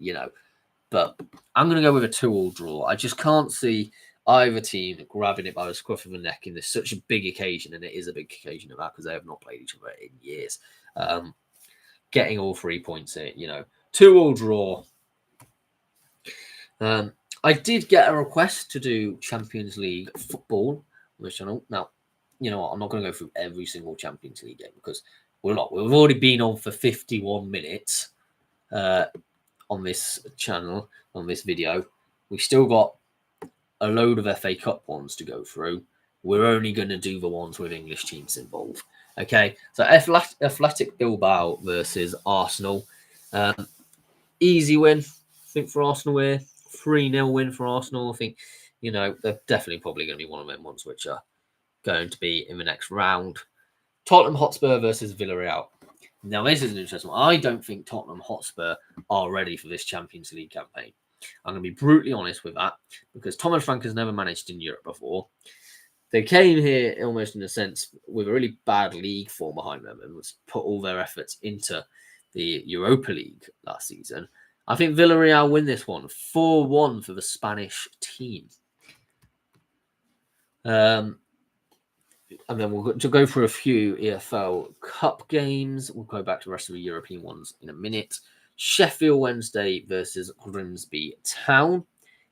But I'm going to go with a 2-2 draw. I just can't see either team grabbing it by the scruff of the neck in this such a big occasion, and it is a big occasion of that because they have not played each other in years. Getting all 3 points in it, 2-2 draw. I did get a request to do Champions League football on this channel. Now, you know what? I'm not going to go through every single Champions League game because we're not. We've already been on for 51 minutes on this channel, on this video. We've still got a load of FA Cup ones to go through. We're only going to do the ones with English teams involved. Okay, so Athletic Bilbao versus Arsenal. Easy win, I think, for Arsenal here. 3-0 win for Arsenal. I think, they're definitely probably going to be one of them ones which are going to be in the next round. Tottenham Hotspur versus Villarreal. Now, this is an interesting one. I don't think Tottenham Hotspur are ready for this Champions League campaign. I'm going to be brutally honest with that because Thomas Frank has never managed in Europe before. They came here almost in a sense with a really bad league form behind them and put all their efforts into the Europa League last season. I think Villarreal win this one 4-1 for the Spanish team. And then we'll go through a few EFL Cup games. We'll go back to the rest of the European ones in a minute. Sheffield Wednesday versus Grimsby Town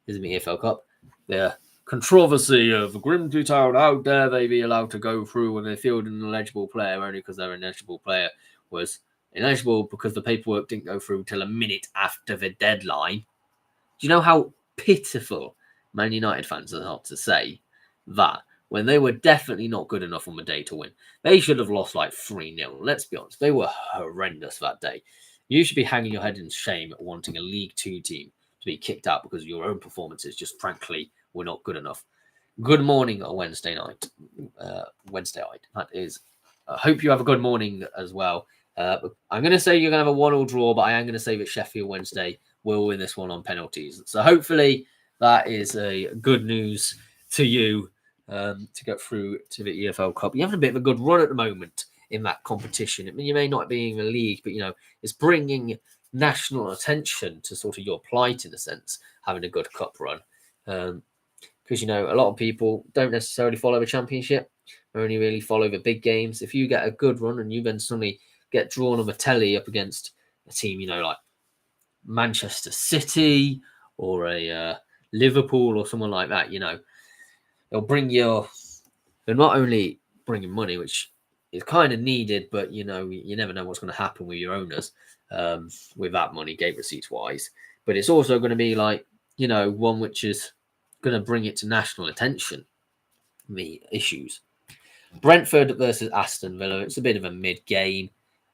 is in the EFL Cup. The controversy of Grimsby Town, how dare they be allowed to go through when they fielded an ineligible player only because their ineligible player was ineligible because the paperwork didn't go through till a minute after the deadline. Do you know how pitiful Man United fans are to say that when they were definitely not good enough on the day to win? They should have lost like 3-0. Let's be honest. They were horrendous that day. You should be hanging your head in shame at wanting a League Two team to be kicked out because your own performances just frankly were not good enough. Good morning on Wednesday night. That is. I hope you have a good morning as well. I'm going to say you're going to have a 1-1 draw, but I am going to say that Sheffield Wednesday will win this one on penalties. So hopefully that is a good news to you to get through to the EFL Cup. You're having a bit of a good run at the moment in that competition. I mean, you may not be in the league, but, it's bringing national attention to sort of your plight in a sense, having a good cup run. Because, a lot of people don't necessarily follow the championship, only really follow the big games. If you get a good run and you then suddenly get drawn on the telly up against a team, like Manchester City or a Liverpool or someone like that, they'll bring they're not only bringing money, which is kind of needed, but, you never know what's going to happen with your owners with that money, gate receipts wise. But it's also going to be like, one which is going to bring it to national attention, the issues. Brentford versus Aston Villa. It's a bit of a mid-game.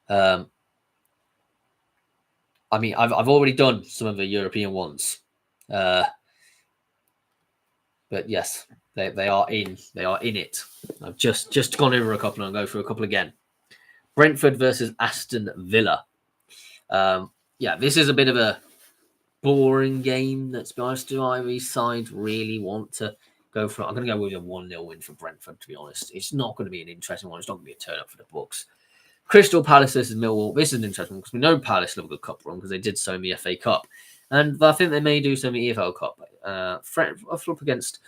I mean, I've already done some of the European ones. But yes, they are in it. I've just gone over a couple and I'll go through a couple again. Brentford versus Aston Villa. This is a bit of a boring game. Let's be honest, do either side really want to go for it? I'm going to go with a 1-0 win for Brentford, to be honest. It's not going to be an interesting one. It's not going to be a turn up for the books. Crystal Palace versus Millwall. This is an interesting one because we know Palace love a good cup run because they did so in the FA Cup. And I think they may do so in the EFL Cup. Up against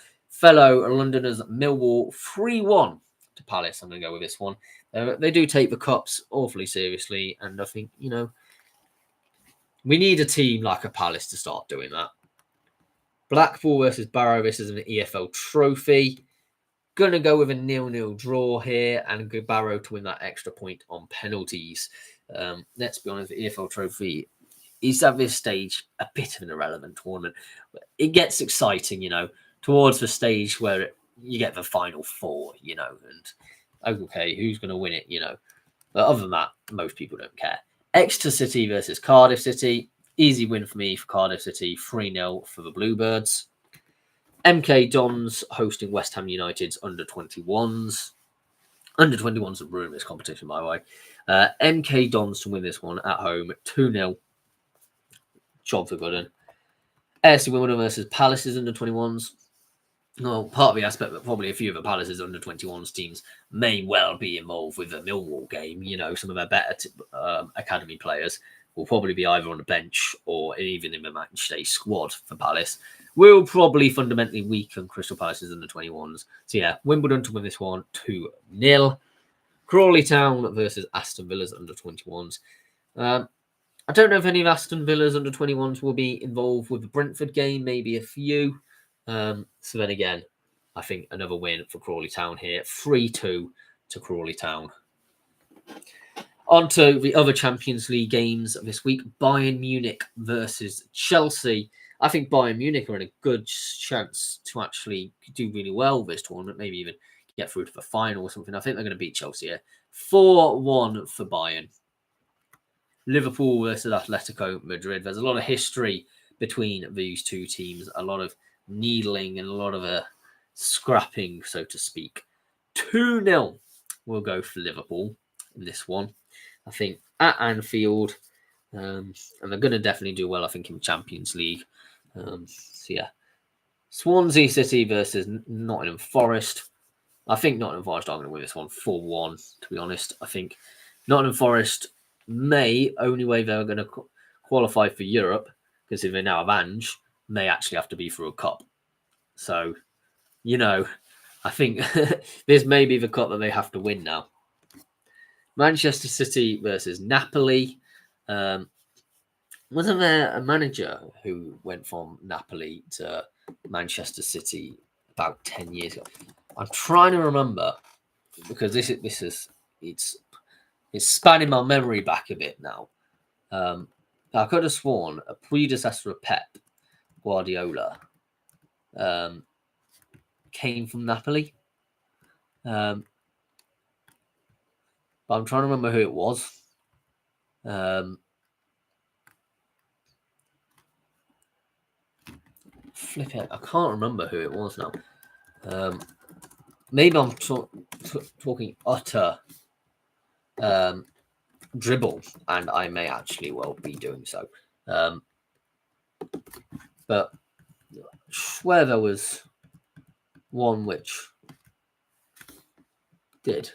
fellow Londoners Millwall 3-1 to Palace. I'm going to go with this one. They do take the cups awfully seriously, and I think, we need a team like a Palace to start doing that. Blackpool versus Barrow. This is an EFL trophy. Gonna go with a 0-0 draw here and go Barrow to win that extra point on penalties. Let's be honest, the EFL trophy is at this stage a bit of an irrelevant tournament. It gets exciting, towards the stage where you get the final four, and okay, who's going to win it, But other than that, most people don't care. Exeter City versus Cardiff City. Easy win for me for Cardiff City, 3-0 for the Bluebirds. MK Dons hosting West Ham United's under-21s. Under-21s have ruined this competition, by the way. MK Dons to win this one at home, 2-0. Job for Gooden. AFC Wimbledon versus Palace's under-21s. Well, part of the aspect that probably a few of the Palace's under-21s teams may well be involved with the Millwall game. Some of their better academy players will probably be either on the bench or even in the matchday squad for Palace. Will probably fundamentally weaken Crystal Palace's under-21s. So yeah, Wimbledon to win this one, 2-0. Crawley Town versus Aston Villa's under-21s. I don't know if any of Aston Villa's under-21s will be involved with the Brentford game, maybe a few. So then again, I think another win for Crawley Town here, 3-2 to Crawley Town. On to the other Champions League games this week. Bayern Munich versus Chelsea. I think Bayern Munich are in a good chance to actually do really well this tournament, maybe even get through to the final or something. I think they're going to beat Chelsea here. 4-1 for Bayern. Liverpool versus Atletico Madrid. There's a lot of history between these two teams, a lot of needling and a lot of scrapping, so to speak. 2-0 will go for Liverpool in this one. I think at Enfield, and they're going to definitely do well, I think, in Champions League. So yeah, Swansea City versus Nottingham Forest. I think Nottingham Forest are going to win this one 4-1, to be honest. I think Nottingham Forest only way they're going to qualify for Europe, because if they now have Ange, may actually have to be through a cup. So, I think this may be the cup that they have to win now. Manchester City versus Napoli. Wasn't there a manager who went from Napoli to Manchester City about 10 years ago? I'm trying to remember, because it's spanning my memory back a bit now. I could have sworn a predecessor of Pep, Guardiola, came from Napoli. But I'm trying to remember who it was. Flip it. I can't remember who it was now. Maybe I'm talking utter dribble, and I may actually well be doing so. But I swear there was one which did.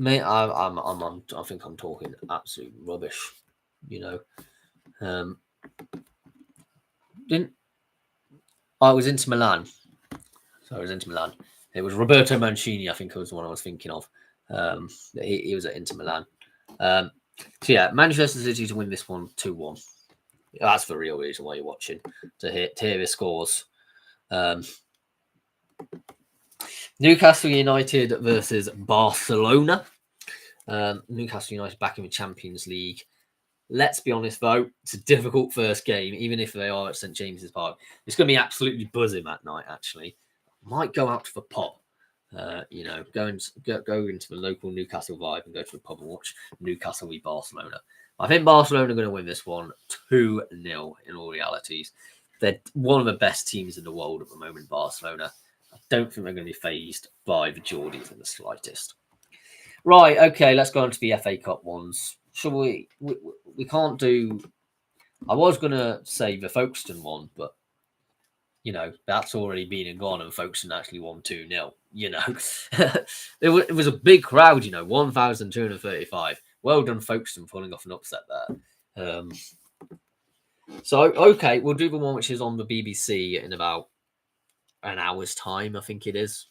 I think I'm talking absolute rubbish. It was Inter Milan. So it was Inter Milan. It was Roberto Mancini, I think, was the one I was thinking of. He was at Inter Milan. So yeah, Manchester City to win this one 2-1. That's the real reason why you're watching, to hear the scores. Newcastle United versus Barcelona. Newcastle United back in the Champions League. Let's be honest, though, it's a difficult first game, even if they are at St James's Park. It's going to be absolutely buzzing that night, actually. Might go out to the pub, go into the local Newcastle vibe and go to the pub and watch Newcastle v Barcelona. I think Barcelona are going to win this one 2-0 in all realities. They're one of the best teams in the world at the moment, Barcelona. I don't think they're going to be fazed by the Geordies in the slightest. Right, okay, let's go on to the FA Cup ones. Shall we can't do... I was going to say the Folkestone one, but, that's already been and gone, and Folkestone actually won 2-0, It was a big crowd, 1,235. Well done, Folkestone, pulling off an upset there. So, okay, we'll do the one which is on the BBC in about an hour's time, I think it is.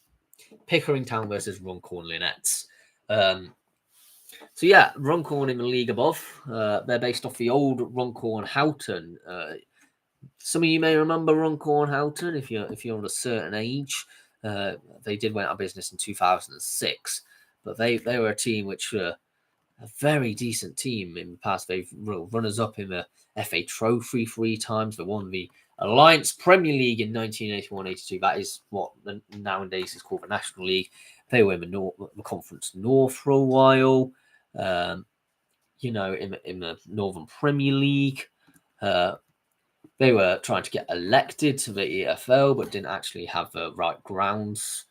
Pickering Town versus Runcorn Linnets. So yeah, Runcorn in the league above. They're based off the old Runcorn Houghton. Some of you may remember Runcorn Houghton if you're of a certain age. They did went out of business in 2006, but they were a team which were a very decent team in the past. They've runners up in the FA Trophy 3 times. They won the Alliance Premier League in 1981-82. That is what nowadays is called the National League. They were in the Conference North for a while. In the Northern Premier League. They were trying to get elected to the EFL, but didn't actually have the right grounds.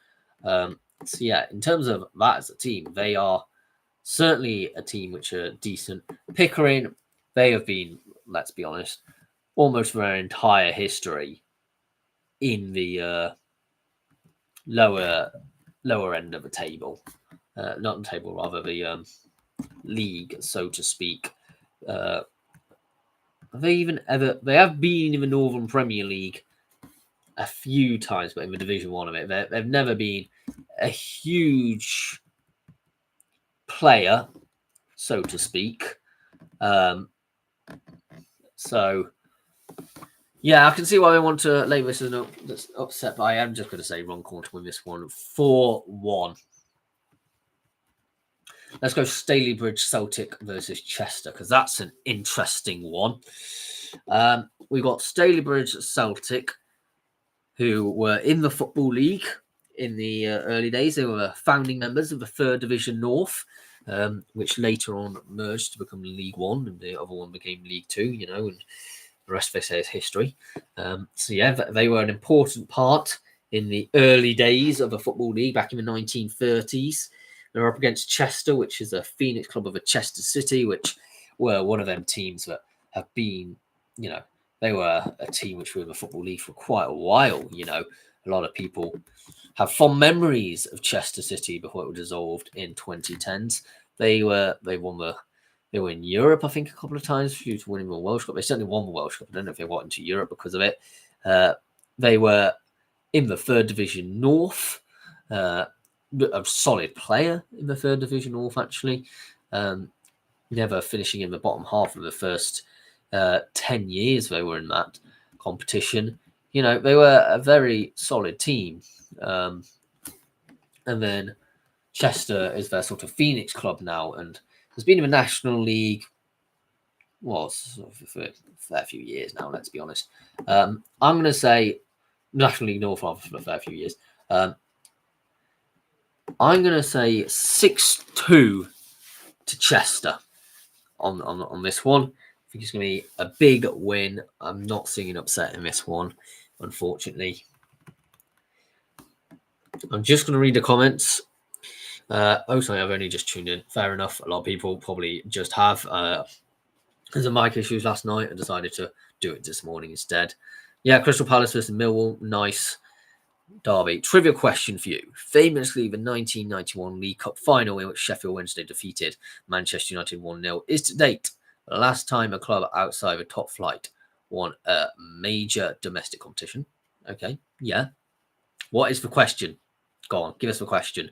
So yeah, in terms of that as a team, they are certainly a team which are decent. Pickering, they have been, let's be honest, almost for their entire history in the lower end of the table. Not the table, rather the league, so to speak. They have been in the Northern Premier League a few times, but in the Division 1 of it, they've never been a huge player, so to speak. So, yeah, I can see why they want to label this as an upset, but I am just going to say Runcorn to win this one 4-1. Let's go Stalybridge Celtic versus Chester, because that's an interesting one. We've got Stalybridge Celtic, who were in the Football League in the early days. They were founding members of the 3rd Division North, which later on merged to become League One, and the other one became League Two, and the rest of this is history. So yeah, they were an important part in the early days of the Football League back in the 1930s. They're up against Chester, which is a Phoenix club of a Chester City, which were one of them teams that have been, they were a team which were in the Football League for quite a while. A lot of people have fond memories of Chester City before it was dissolved in 2010s. They were in Europe, I think, a couple of times due to winning the Welsh Cup. They certainly won the Welsh Cup. I don't know if they went into Europe because of it. They were in the 3rd Division North. A solid player in the 3rd Division North, actually. Never finishing in the bottom half of the first 10 years they were in that competition. They were a very solid team. And then Chester is their sort of Phoenix club now, and has been in the National League, for a fair few years now, let's be honest. I'm going to say National League North for a fair few years. I'm going to say 6-2 to Chester on this one. I think it's going to be a big win. I'm not seeing an upset in this one, unfortunately. I'm just going to read the comments. Sorry, I've only just tuned in. Fair enough. A lot of people probably just have. Because of mic issues last night, I decided to do it this morning instead. Yeah, Crystal Palace versus Millwall. Nice. Derby. Trivia question for you. Famously, the 1991 League Cup final in which Sheffield Wednesday defeated Manchester United 1-0 is to date the last time a club outside the top flight won a major domestic competition. Okay, yeah. What is the question? Go on, give us the question.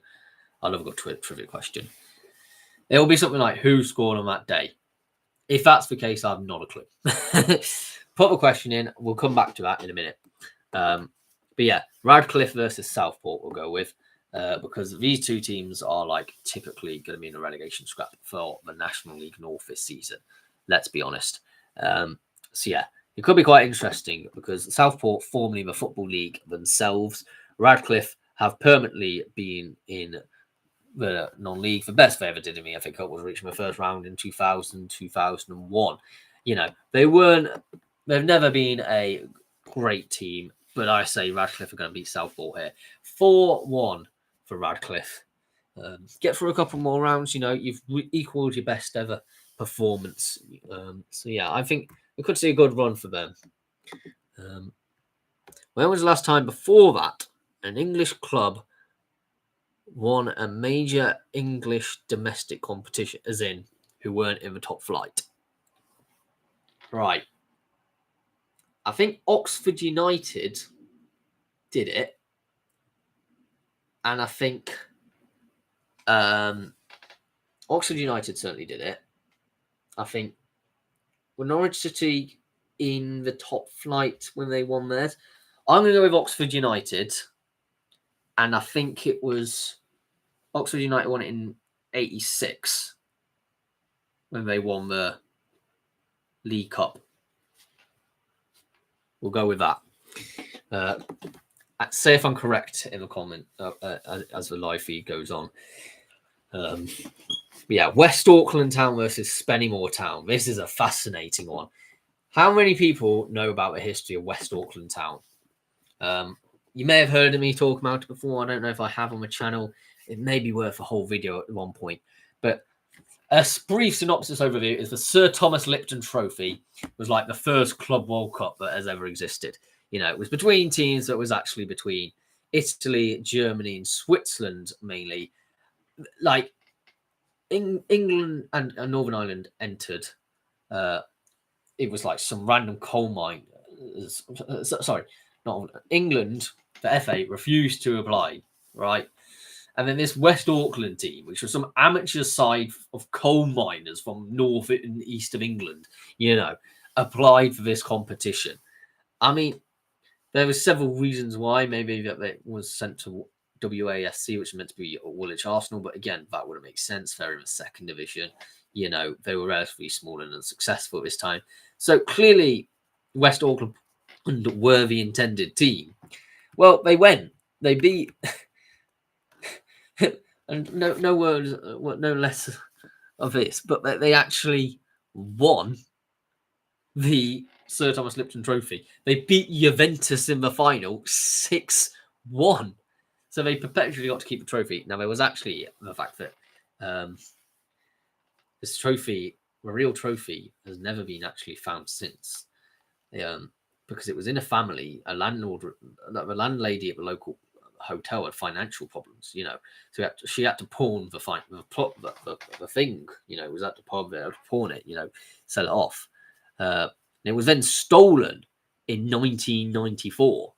I love a good trivia question. It will be something like who scored on that day. If that's the case, I have not a clue. Put the question in. We'll come back to that in a minute. But yeah, Radcliffe versus Southport we'll go with because these two teams are typically going to be in a relegation scrap for the National League North this season. Let's be honest. So yeah, it could be quite interesting because Southport, formerly the Football League themselves, Radcliffe have permanently been in the non-league. The best they ever did in the FA Cup was reaching the first round in 2000, 2001. They've never been a great team, but I say Radcliffe are going to beat Southport here. 4-1 for Radcliffe. Get through a couple more rounds, you've equaled your best ever performance. So yeah, I think we could see a good run for them. When was the last time before that an English club won a major English domestic competition, as in who weren't in the top flight? Right. I think Oxford United did it. And I think Oxford United certainly did it. I think were Norwich City in the top flight when they won theirs? I'm going to go with Oxford United. And I think it was Oxford United won it in 86 when they won the League Cup. We'll go with that. Say if I'm correct in the comment as the live feed goes on. Yeah, West Auckland Town versus Spennymoor Town. This is a fascinating one. How many people know about the history of West Auckland Town? You may have heard of me talk about it before. I don't know if I have on my channel. It may be worth a whole video at one point. But a brief synopsis overview is the Sir Thomas Lipton Trophy was like the first Club World Cup that has ever existed. You know, it was between teams that was actually between Italy, Germany, and Switzerland mainly. Like England and Northern Ireland entered. It was like some random coal mine. Sorry, not England. The FA refused to apply, right? And then this West Auckland team, which was some amateur side of coal miners from north and east of England, you know, applied for this competition. I mean, there were several reasons why. Maybe that it was sent to WASC, which is meant to be Woolwich Arsenal, but again, that wouldn't make sense. They're in the second division. You know, they were relatively small and unsuccessful this time. So clearly, West Auckland were the intended team. Well, they went. They beat. And no words, no less of this, but they actually won the Sir Thomas Lipton Trophy. They beat Juventus in the final 6-1. So they perpetually got to keep the trophy. Now, there was actually the fact that this trophy, the real trophy, has never been actually found since. Because it was in a family, the landlady at the local hotel had financial problems, you know, so she had to pawn the thing, you know, was at the pub, they had to pawn it, you know, sell it off. And it was then stolen in 1994.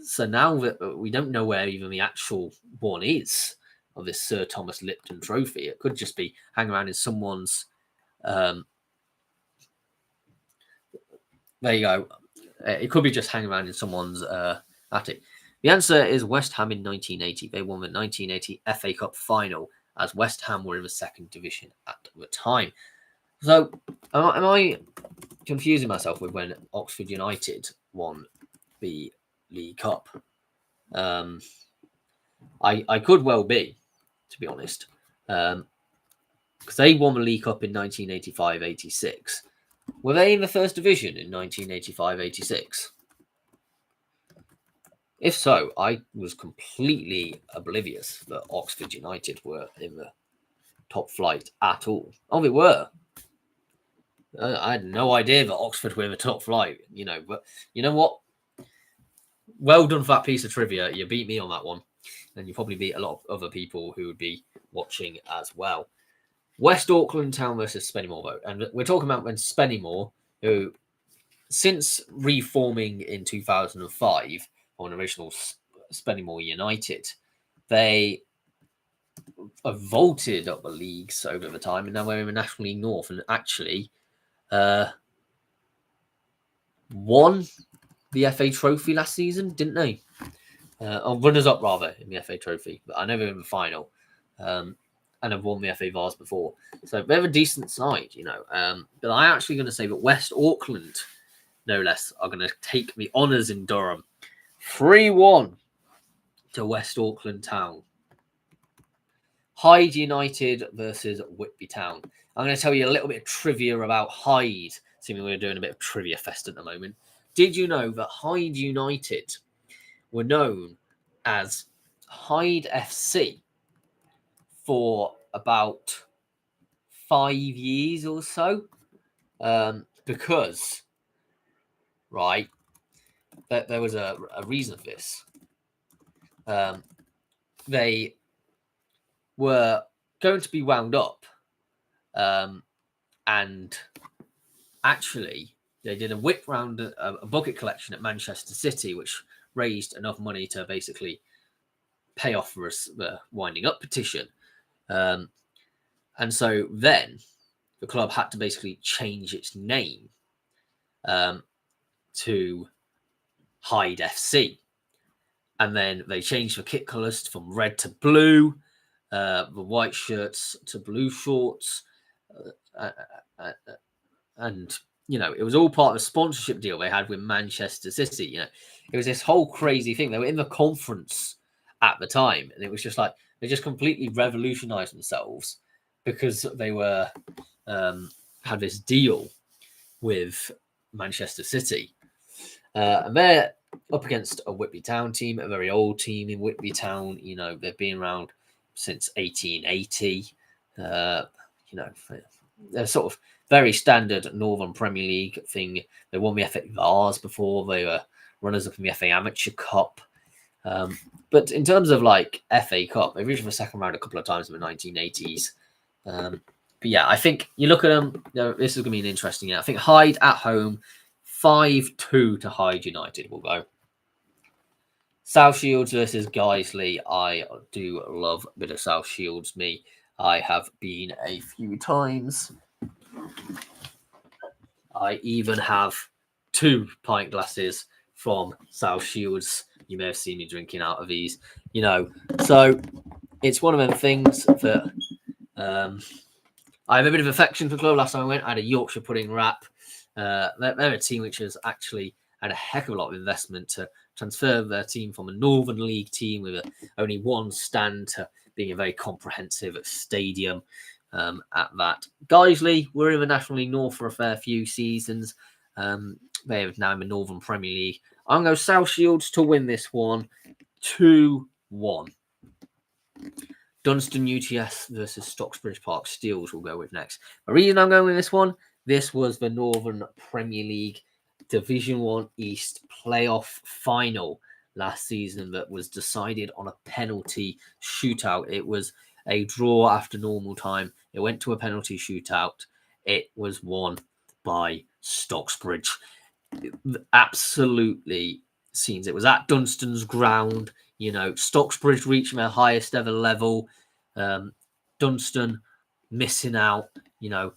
So now that we don't know where even the actual one is of this Sir Thomas Lipton Trophy, it could just be hanging around in someone's. There you go. It could be just hanging around in someone's attic. The answer is West Ham in 1980. They won the 1980 FA Cup final as West Ham were in the second division at the time. So, am I confusing myself with when Oxford United won the League Cup? I could well be, to be honest, because they won the League Cup in 1985-86. Were they in the first division in 1985-86? If so, I was completely oblivious that Oxford United were in the top flight at all. Oh, they were. I had no idea that Oxford were in the top flight, you know. But you know what? Well done for that piece of trivia. You beat me on that one. And you probably beat a lot of other people who would be watching as well. West Auckland Town versus Spennymoor, though. And we're talking about when Spennymoor, who, since reforming in 2005 on original Spennymoor United, they have vaulted up the leagues over the time, and now we're in the National League North, and actually won the FA Trophy last season, didn't they? Or runners-up, rather, in the FA Trophy. But I know they're in the final, and have won the FA Vars before. So they're a decent side, you know. But I'm actually going to say that West Auckland, no less, are going to take the honours in Durham. 3-1 to West Auckland Town. Hyde United versus Whitby Town. I'm going to tell you a little bit of trivia about Hyde, seeing we're doing a bit of Trivia Fest at the moment. Did you know that Hyde United were known as Hyde FC for about 5 years or so? Because, right, there was a reason for this. They were going to be wound up, and actually they did a whip round, a bucket collection at Manchester City, which raised enough money to basically pay off for the winding up petition. And so then the club had to basically change its name to Hyde FC. And then they changed the kit colours from red to blue, the white shirts to blue shorts. And, you know, it was all part of a sponsorship deal they had with Manchester City. You know, it was this whole crazy thing. They were in the conference at the time, and it was just like they just completely revolutionized themselves because they were had this deal with Manchester City. And they're up against a Whitby Town team, a very old team in Whitby Town. You know, they've been around since 1880. You know, they're sort of very standard Northern Premier League thing. They won the FA Vars before. They were runners-up in the FA Amateur Cup. But in terms of like FA Cup, they reached the second round a couple of times in the 1980s. But yeah, I think you look at them, you know, this is going to be an interesting year. I think Hyde at home, 5-2 to Hyde United will go. South Shields versus Guiseley. I do love a bit of South Shields. Me, I have been a few times. I even have 2 pint glasses from South Shields. You may have seen me drinking out of these, you know. So it's one of them things that I have a bit of affection for the club. Last time I went, I had a Yorkshire pudding wrap. They're a team which has actually had a heck of a lot of investment to transfer their team from a Northern League team with only one stand to being a very comprehensive stadium at that. Guiseley were in the National League North for a fair few seasons. They are now in the Northern Premier League. I'm going to go South Shields to win this one 2-1. Dunstan UTS versus Stocksbridge Park Steels will go with next. The reason I'm going with this one, this was the Northern Premier League Division 1 East playoff final last season that was decided on a penalty shootout. It was a draw after normal time. It went to a penalty shootout. It was won by Stocksbridge. Absolutely scenes. It was at Dunstan's ground. You know, Stocksbridge reaching their highest ever level. Dunstan missing out. You know,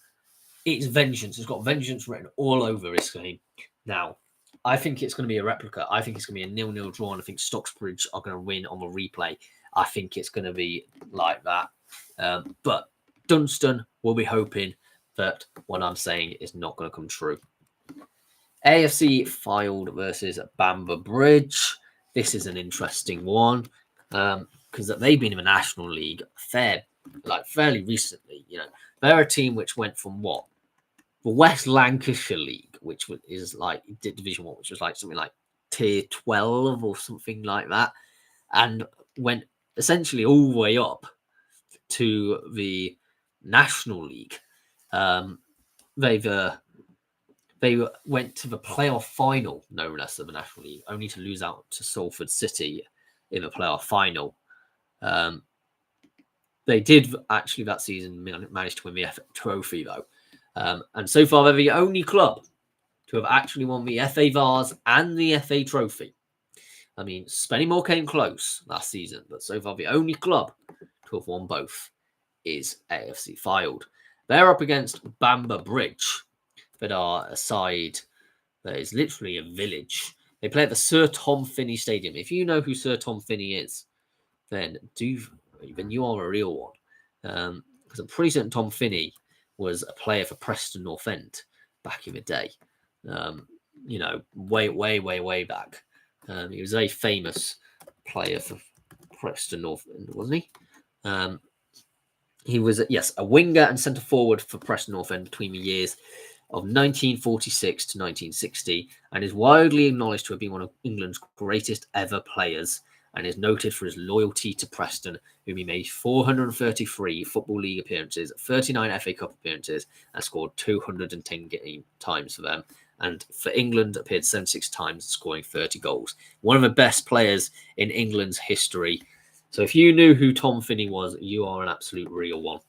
it's vengeance. It's got vengeance written all over this game. Now, I think it's going to be a replica. I think it's going to be a 0-0 draw, and I think Stocksbridge are going to win on the replay. I think it's going to be like that. But Dunstan will be hoping that what I'm saying is not going to come true. AFC Fylde versus Bamber Bridge. This is an interesting one because they've been in the National League fairly recently. You know, they're a team which went from what? The West Lancashire League, which is like Division 1, which was like something like Tier 12 or something like that, and went essentially all the way up to the National League. They went to the playoff final, no less, of the National League, only to lose out to Salford City in the playoff final. They did actually that season manage to win the FA Trophy, though. And so far, they're the only club to have actually won the FA Vars and the FA Trophy. I mean, Spennymoor came close last season, but so far, the only club to have won both is AFC Fylde. They're up against Bamber Bridge, that are a side that is literally a village. They play at the Sir Tom Finney Stadium. If you know who Sir Tom Finney is, then you are a real one. Because I'm pretty certain Tom Finney was a player for Preston North End back in the day. You know, way back. He was a very famous player for Preston North End, wasn't he? He was, a winger and centre forward for Preston North End between the years of 1946 to 1960, and is widely acknowledged to have been one of England's greatest ever players, and is noted for his loyalty to Preston, whom he made 433 Football League appearances, 39 FA Cup appearances, and scored 210 times for them. And for England, appeared 76 times, scoring 30 goals. One of the best players in England's history. So if you knew who Tom Finney was, you are an absolute real one.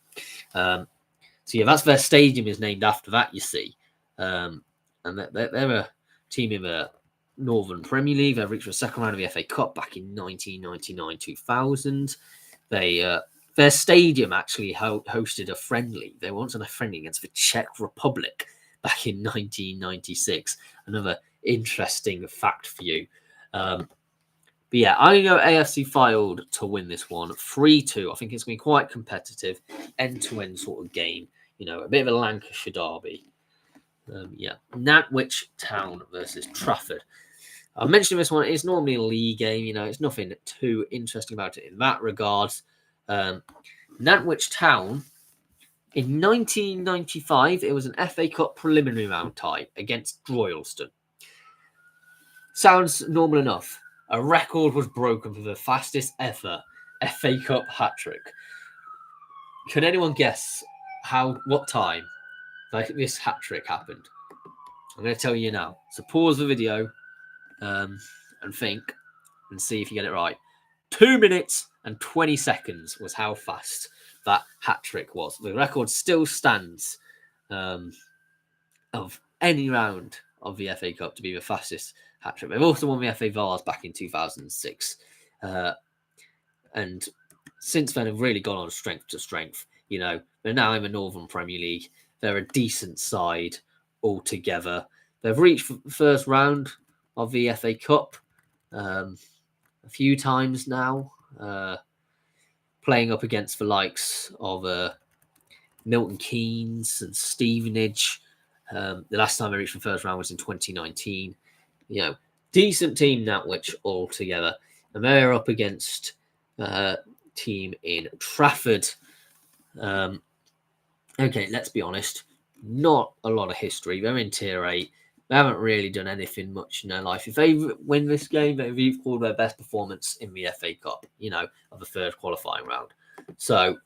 So yeah, that's their stadium is named after that, you see. And and they're a team in the Northern Premier League. They reached the second round of the FA Cup back in 1999-2000. Their stadium actually hosted a friendly. They once had a friendly against the Czech Republic back in 1996. Another interesting fact for you. But yeah, I'm going to go AFC Fylde to win this one 3-2. I think it's going to be quite competitive, end-to-end sort of game. A bit of a Lancashire derby. Nantwich Town versus Trafford. I mentioned this one. It's normally a league game. It's nothing too interesting about it in that regards. Nantwich Town, in 1995, it was an FA Cup preliminary round tie against Royalston. Sounds normal enough. A record was broken for the fastest ever FA Cup hat-trick. Can anyone guess what time this hat-trick happened? I'm going to tell you now. So pause the video and think and see if you get it right. 2 minutes and 20 seconds was how fast that hat-trick was. The record still stands of any round of the FA Cup to be the fastest hat-trick. They've also won the FA Vars back in 2006. And since then have really gone on strength to strength. They're now in the Northern Premier League. They're a decent side altogether. They've reached the first round of the FA Cup a few times now, playing up against the likes of Milton Keynes and Stevenage. The last time they reached the first round was in 2019. Decent team Nantwich altogether. And they're up against team in Trafford. Okay, let's be honest. Not a lot of history. They're in Tier 8. They haven't really done anything much in their life. If they win this game, they've equalled their best performance in the FA Cup, of the third qualifying round. So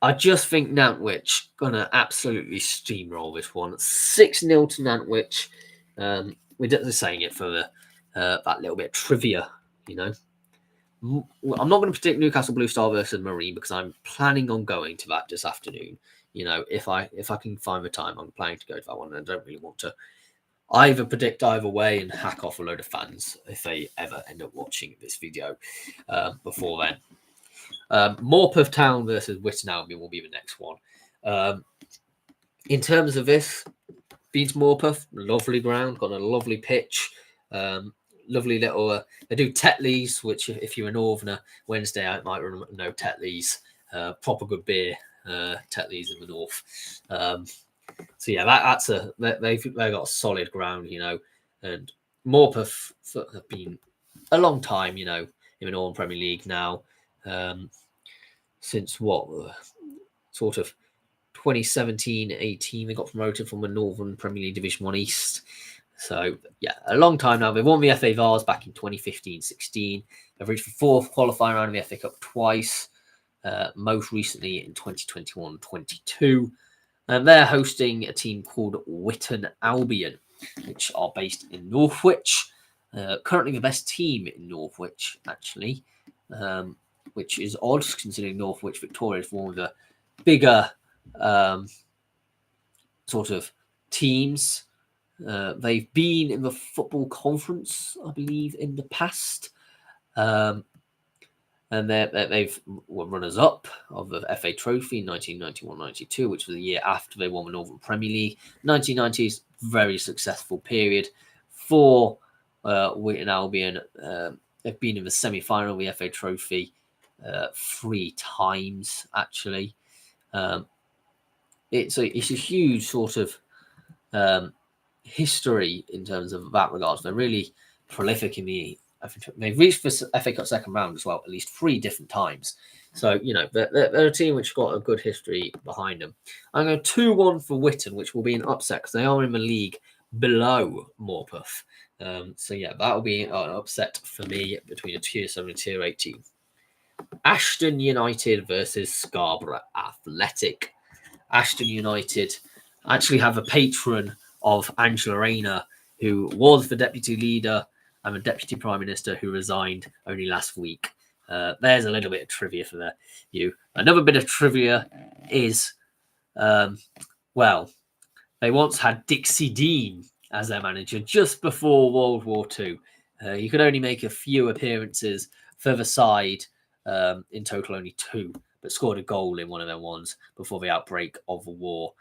I just think Nantwich going to absolutely steamroll this one. 6-0 to Nantwich. We're just saying it for that little bit of trivia, I'm not going to predict Newcastle Blue Star versus Marine because I'm planning on going to that this afternoon. If I can find the time, I'm planning to go to that one, and I don't really want to either predict either way and hack off a load of fans if they ever end up watching this video before then. Morpeth Town versus Witton Albion will be the next one. In terms of this, beats Morpeth, lovely ground, got a lovely pitch. Lovely little, they do Tetleys, which if you're a Northerner, Wednesday I might know Tetleys, proper good beer, Tetleys in the north. So yeah, they've got a solid ground, and Morpeth have been a long time, in the Northern Premier League now, since sort of 2017-18, they got promoted from the Northern Premier League Division 1 East. So, yeah, a long time now. They've won the FA Vars back in 2015-16. They've reached the fourth qualifying round of the FA Cup twice, most recently in 2021-22. And they're hosting a team called Witton Albion, which are based in Northwich. Currently the best team in Northwich, actually, which is odd considering Northwich Victoria is one of the bigger sort of teams. They've been in the football conference, I believe, in the past. And they've were runners-up of the FA Trophy in 1991-92, which was the year after they won the Northern Premier League. 1990s, very successful period for Witton Albion. They've been in the semi-final of the FA Trophy 3 times, actually. It's a huge sort of history in terms of that regards. They're really prolific in the they've reached the FA Cup second round as well at least 3 different times. So they're a team which got a good history behind them. I'm going 2-1 for Witton, which will be an upset because they are in the league below Morpeth. So yeah, that'll be an upset for me between a Tier 7 and Tier 8 team. Ashton United versus Scarborough Athletic. Ashton United actually have a patron of Angela Rayner, who was the deputy leader and the deputy prime minister who resigned only last week. There's a little bit of trivia for you. Another bit of trivia is, they once had Dixie Dean as their manager just before World War II. He could only make a few appearances for the side, in total only 2, but scored a goal in one of them ones before the outbreak of the war.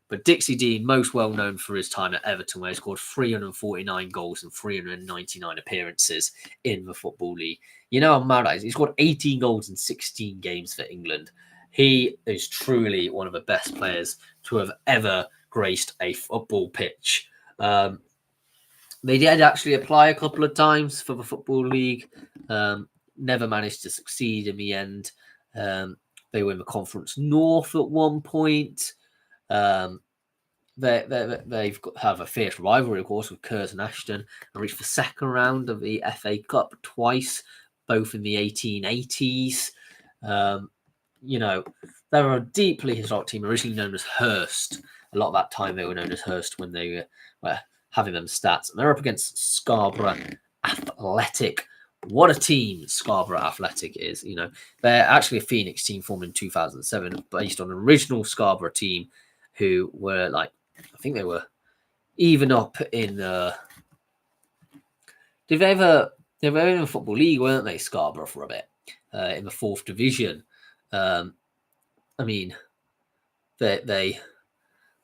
But Dixie Dean, most well known for his time at Everton, where he scored 349 goals and 399 appearances in the Football League. I'm mad at it. He scored 18 goals in 16 games for England. He is truly one of the best players to have ever graced a football pitch. They did actually apply a couple of times for the Football League. Never managed to succeed in the end. They were in the Conference North at one point. They've have a fierce rivalry, of course, with Curzon and Ashton, and reached the second round of the FA Cup twice, both in the 1880s. They're a deeply historic team, originally known as Hurst. A lot of that time they were known as Hurst when they were having them stats. And they're up against Scarborough Athletic. What a team Scarborough Athletic is. They're actually a Phoenix team formed in 2007, based on an original Scarborough team who were I think they were even up in they were in the Football League, weren't they, Scarborough, for a bit, in the 4th division. They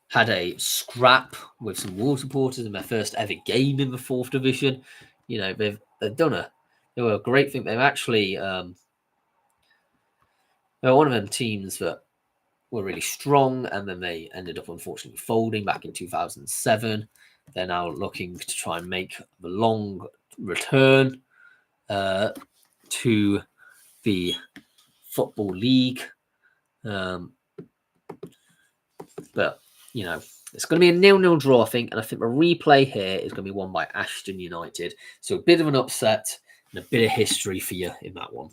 had a scrap with some Wolves supporters in their first ever game in the 4th division. They've done they were a great thing. They've actually they were one of them teams that were really strong, and then they ended up unfortunately folding back in 2007. They're now looking to try and make the long return to the Football League. But it's going to be a 0-0 draw, I think, and I think the replay here is going to be won by Ashton United. So a bit of an upset and a bit of history for you in that one.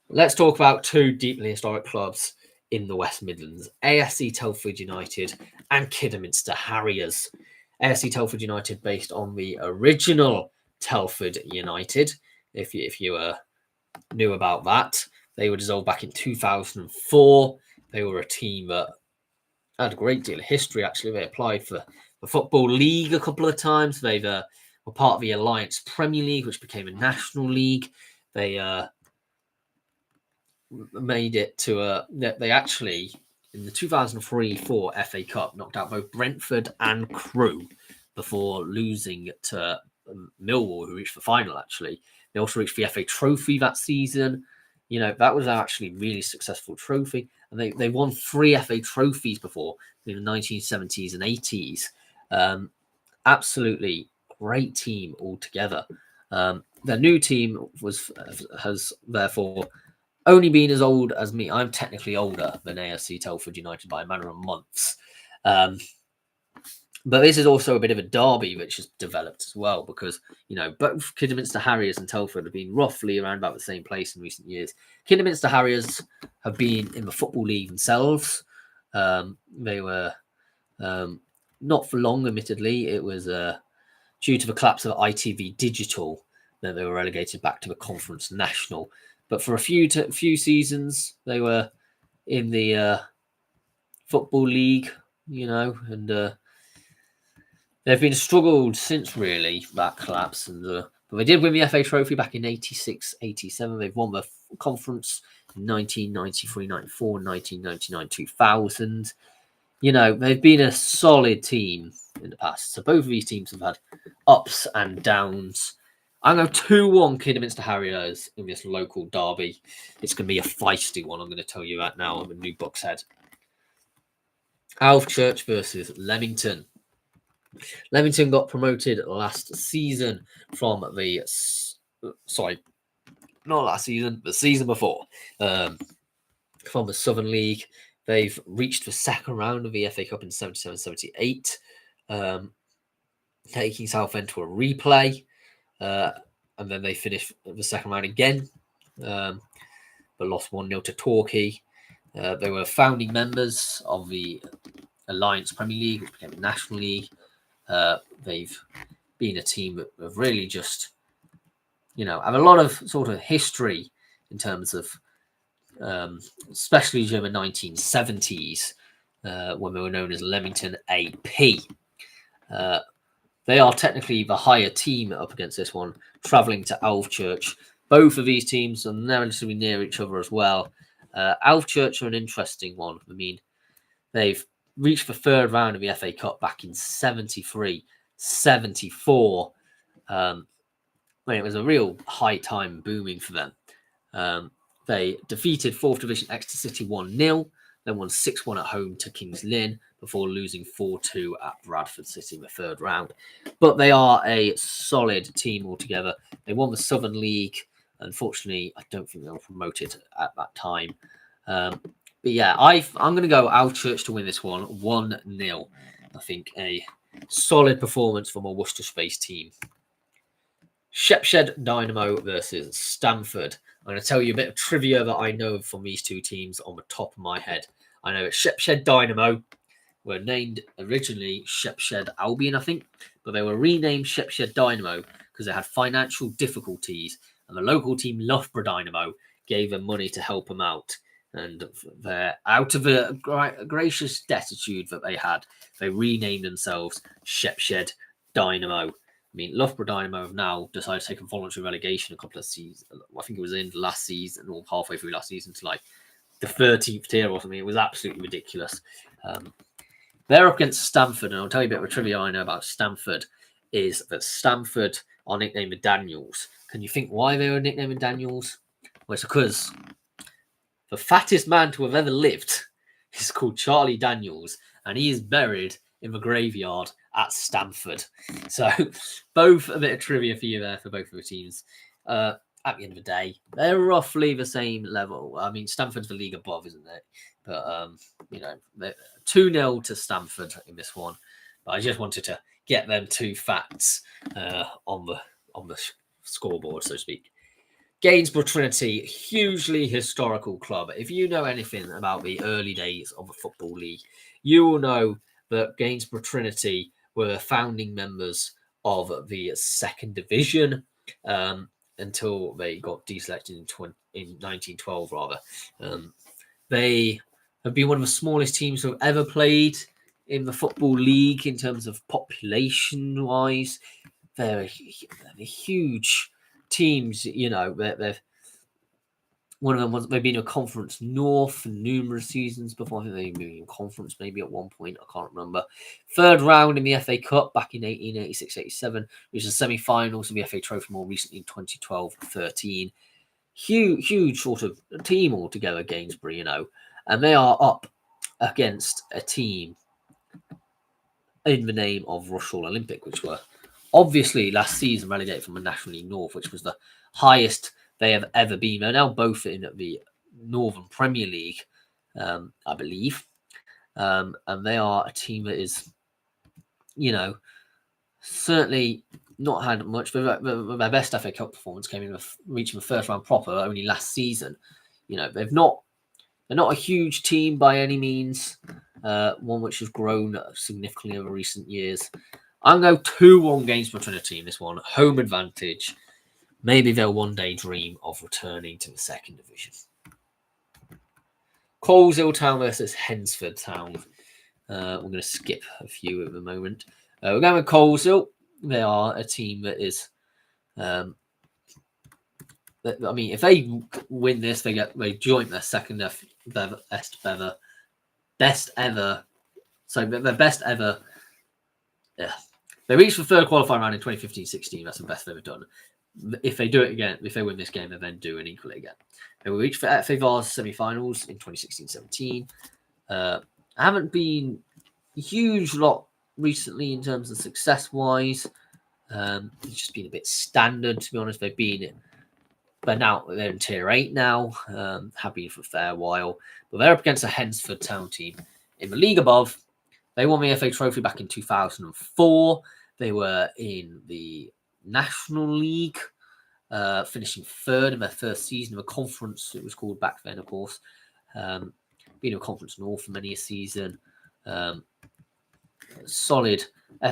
Let's talk about 2 deeply historic clubs in the West Midlands: AFC Telford United and Kidderminster Harriers. AFC Telford United, based on the original Telford United. If you knew about that, they were dissolved back in 2004. They were a team that had a great deal of history, actually. They applied for the Football League a couple of times. They were part of the Alliance Premier League, which became a national league. They made it to they actually, in the 2003-04 FA Cup, knocked out both Brentford and Crewe before losing to Millwall, who reached the final, actually. They also reached the FA Trophy that season. That was actually a really successful trophy. And they won 3 FA trophies before in the 1970s and 80s. Absolutely great team altogether. Their new team has therefore only been as old as me. I'm technically older than AFC Telford United by a matter of months. But this is also a bit of a derby which has developed as well, because, both Kidderminster Harriers and Telford have been roughly around about the same place in recent years. Kidderminster Harriers have been in the Football League themselves. They were not for long, admittedly. It was due to the collapse of ITV Digital that they were relegated back to the Conference National. But for a few seasons, they were in the Football League, and they've been struggled since, really, that collapse. But they did win the FA Trophy back in 86, 87. They've won the conference in 1993, 94, 1999, 2000. They've been a solid team in the past. So both of these teams have had ups and downs. I'm going 2-1 Kidderminster Harriers in this local derby. It's going to be a feisty one. I'm going to tell you that now. I'm a new Bucks head. Alvechurch versus Leamington. Leamington got promoted last season from the... Sorry, not last season, the season before. From the Southern League. They've reached the second round of the FA Cup in 77-78, taking Southend to a replay. And then they finished the second round again, but lost 1-0 to Torquay. They were founding members of the Alliance Premier League, which became a National League. They've been a team that have really just, have a lot of sort of history in terms of, especially during the 1970s, when they were known as Leamington AP. They are technically the higher team up against this one, travelling to Alvechurch. Both of these teams are relatively near each other as well. Alvechurch are an interesting one. I mean, they've reached the third round of the FA Cup back in 73, 74. When it was a real high time booming for them. They defeated 4th Division Exeter City 1-0, then won 6-1 at home to Kings Lynn before losing 4-2 at Bradford City in the third round. But they are a solid team altogether. They won the Southern League. Unfortunately, I don't think they were promoted at that time. But yeah, I'm going to go Alvechurch to win this one 1-0. I think a solid performance from a Worcester-based team. Shepshed Dynamo versus Stamford. I'm going to tell you a bit of trivia that I know from these two teams on the top of my head. I know that Shepshed Dynamo were named originally Shepshed Albion, I think, but they were renamed Shepshed Dynamo because they had financial difficulties, and the local team Loughborough Dynamo gave them money to help them out. And they're out of a gracious destitute that they had, they renamed themselves Shepshed Dynamo. I mean, Loughborough Dynamo have now decided to take a voluntary relegation a couple of seasons. I think it was in last season or halfway through last season to like the 13th tier or something. It was absolutely ridiculous. They're up against Stamford, and I'll tell you a bit of a trivia I know about Stamford is that Stamford are nicknamed the Daniels. Can you think why they were nicknamed the Daniels? Well, it's because the fattest man to have ever lived is called Charlie Daniels, and he is buried in the graveyard at Stamford. So both a bit of trivia for you there for both of the teams. At the end of the day, they're roughly the same level. I mean, Stamford's the league above, isn't it? But, 2-0 to Stamford in this one. But I just wanted to get them two facts on the scoreboard, so to speak. Gainsborough Trinity, hugely historical club. If you know anything about the early days of the Football League, you will know that Gainsborough Trinity were founding members of the second division until they got deselected in 1912, rather. They have been one of the smallest teams who have ever played in the Football League in terms of population-wise. They're huge teams, they've one of them they've been in a Conference North for numerous seasons before. I think they've been in Conference maybe at one point. I can't remember. Third round in the FA Cup back in 1886-87, which is the semi-finals of the FA Trophy more recently in 2012-13. Huge sort of team altogether, Gainsborough, and they are up against a team in the name of Rushall Olympic, which were obviously last season relegated from the National League North, which was the highest they have ever been. They're now both in the Northern Premier League, I believe. And they are a team that is, certainly not had much. Their best FA Cup performance came in reaching the first round proper only last season. They're not a huge team by any means, one which has grown significantly over recent years. I'm going to go 2-1 Gainsborough Trinity in this one. Home advantage. Maybe they'll one day dream of returning to the second division. Coleshill Town versus Hensford Town. We're going to skip a few at the moment. We're going with Coleshill. They are a team that is... if they win this, they join their second best ever. So their best ever... Yeah. They reached the third qualifying round in 2015-16. That's the best they've ever done. If they do it again, if they win this game, they then do it equally again. They will reach for FA Vars semi-finals in 2016-17. Haven't been a huge lot recently in terms of success-wise. It's just been a bit standard, to be honest. They've been, but now they're in Tier 8 now. Have been for a fair while. But they're up against a Hensford Town team in the league above. They won the FA Trophy back in 2004. They were in the National League, finishing third in their first season of a conference. It was called back then, of course. Been in a Conference North for many a season. Solid.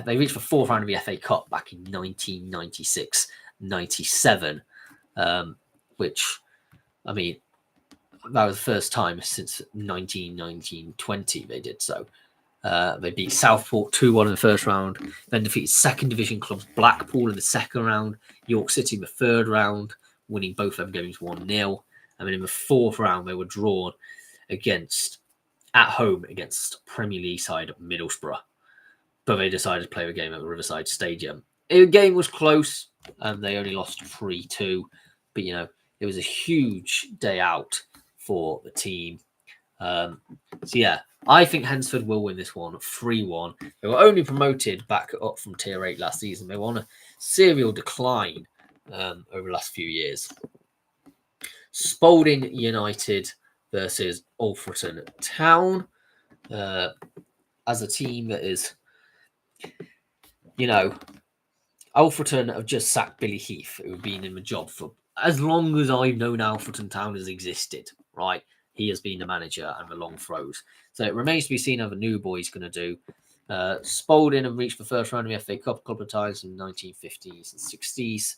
They reached the fourth round of the FA Cup back in 1996-97, which, I mean, that was the first time since 1919-20 they did so. They beat Southport 2-1 in the first round, then defeated second division clubs Blackpool in the second round, York City in the third round, winning both them games 1-0. And then in the fourth round, they were drawn at home against Premier League side Middlesbrough. But they decided to play the game at the Riverside Stadium. The game was close, and they only lost 3-2. But, it was a huge day out for the team. I think Hensford will win this one 3-1. They were only promoted back up from Tier 8 last season. They were on a serial decline over the last few years. Spalding United versus Alfreton Town. As a team that is, Alfreton have just sacked Billy Heath, who've been in the job for as long as I've known Alfreton Town has existed, right? He has been the manager and the long throws. So it remains to be seen how the new boy's going to do. Spalding have reached the first round of the FA Cup a couple of times in the 1950s and 60s.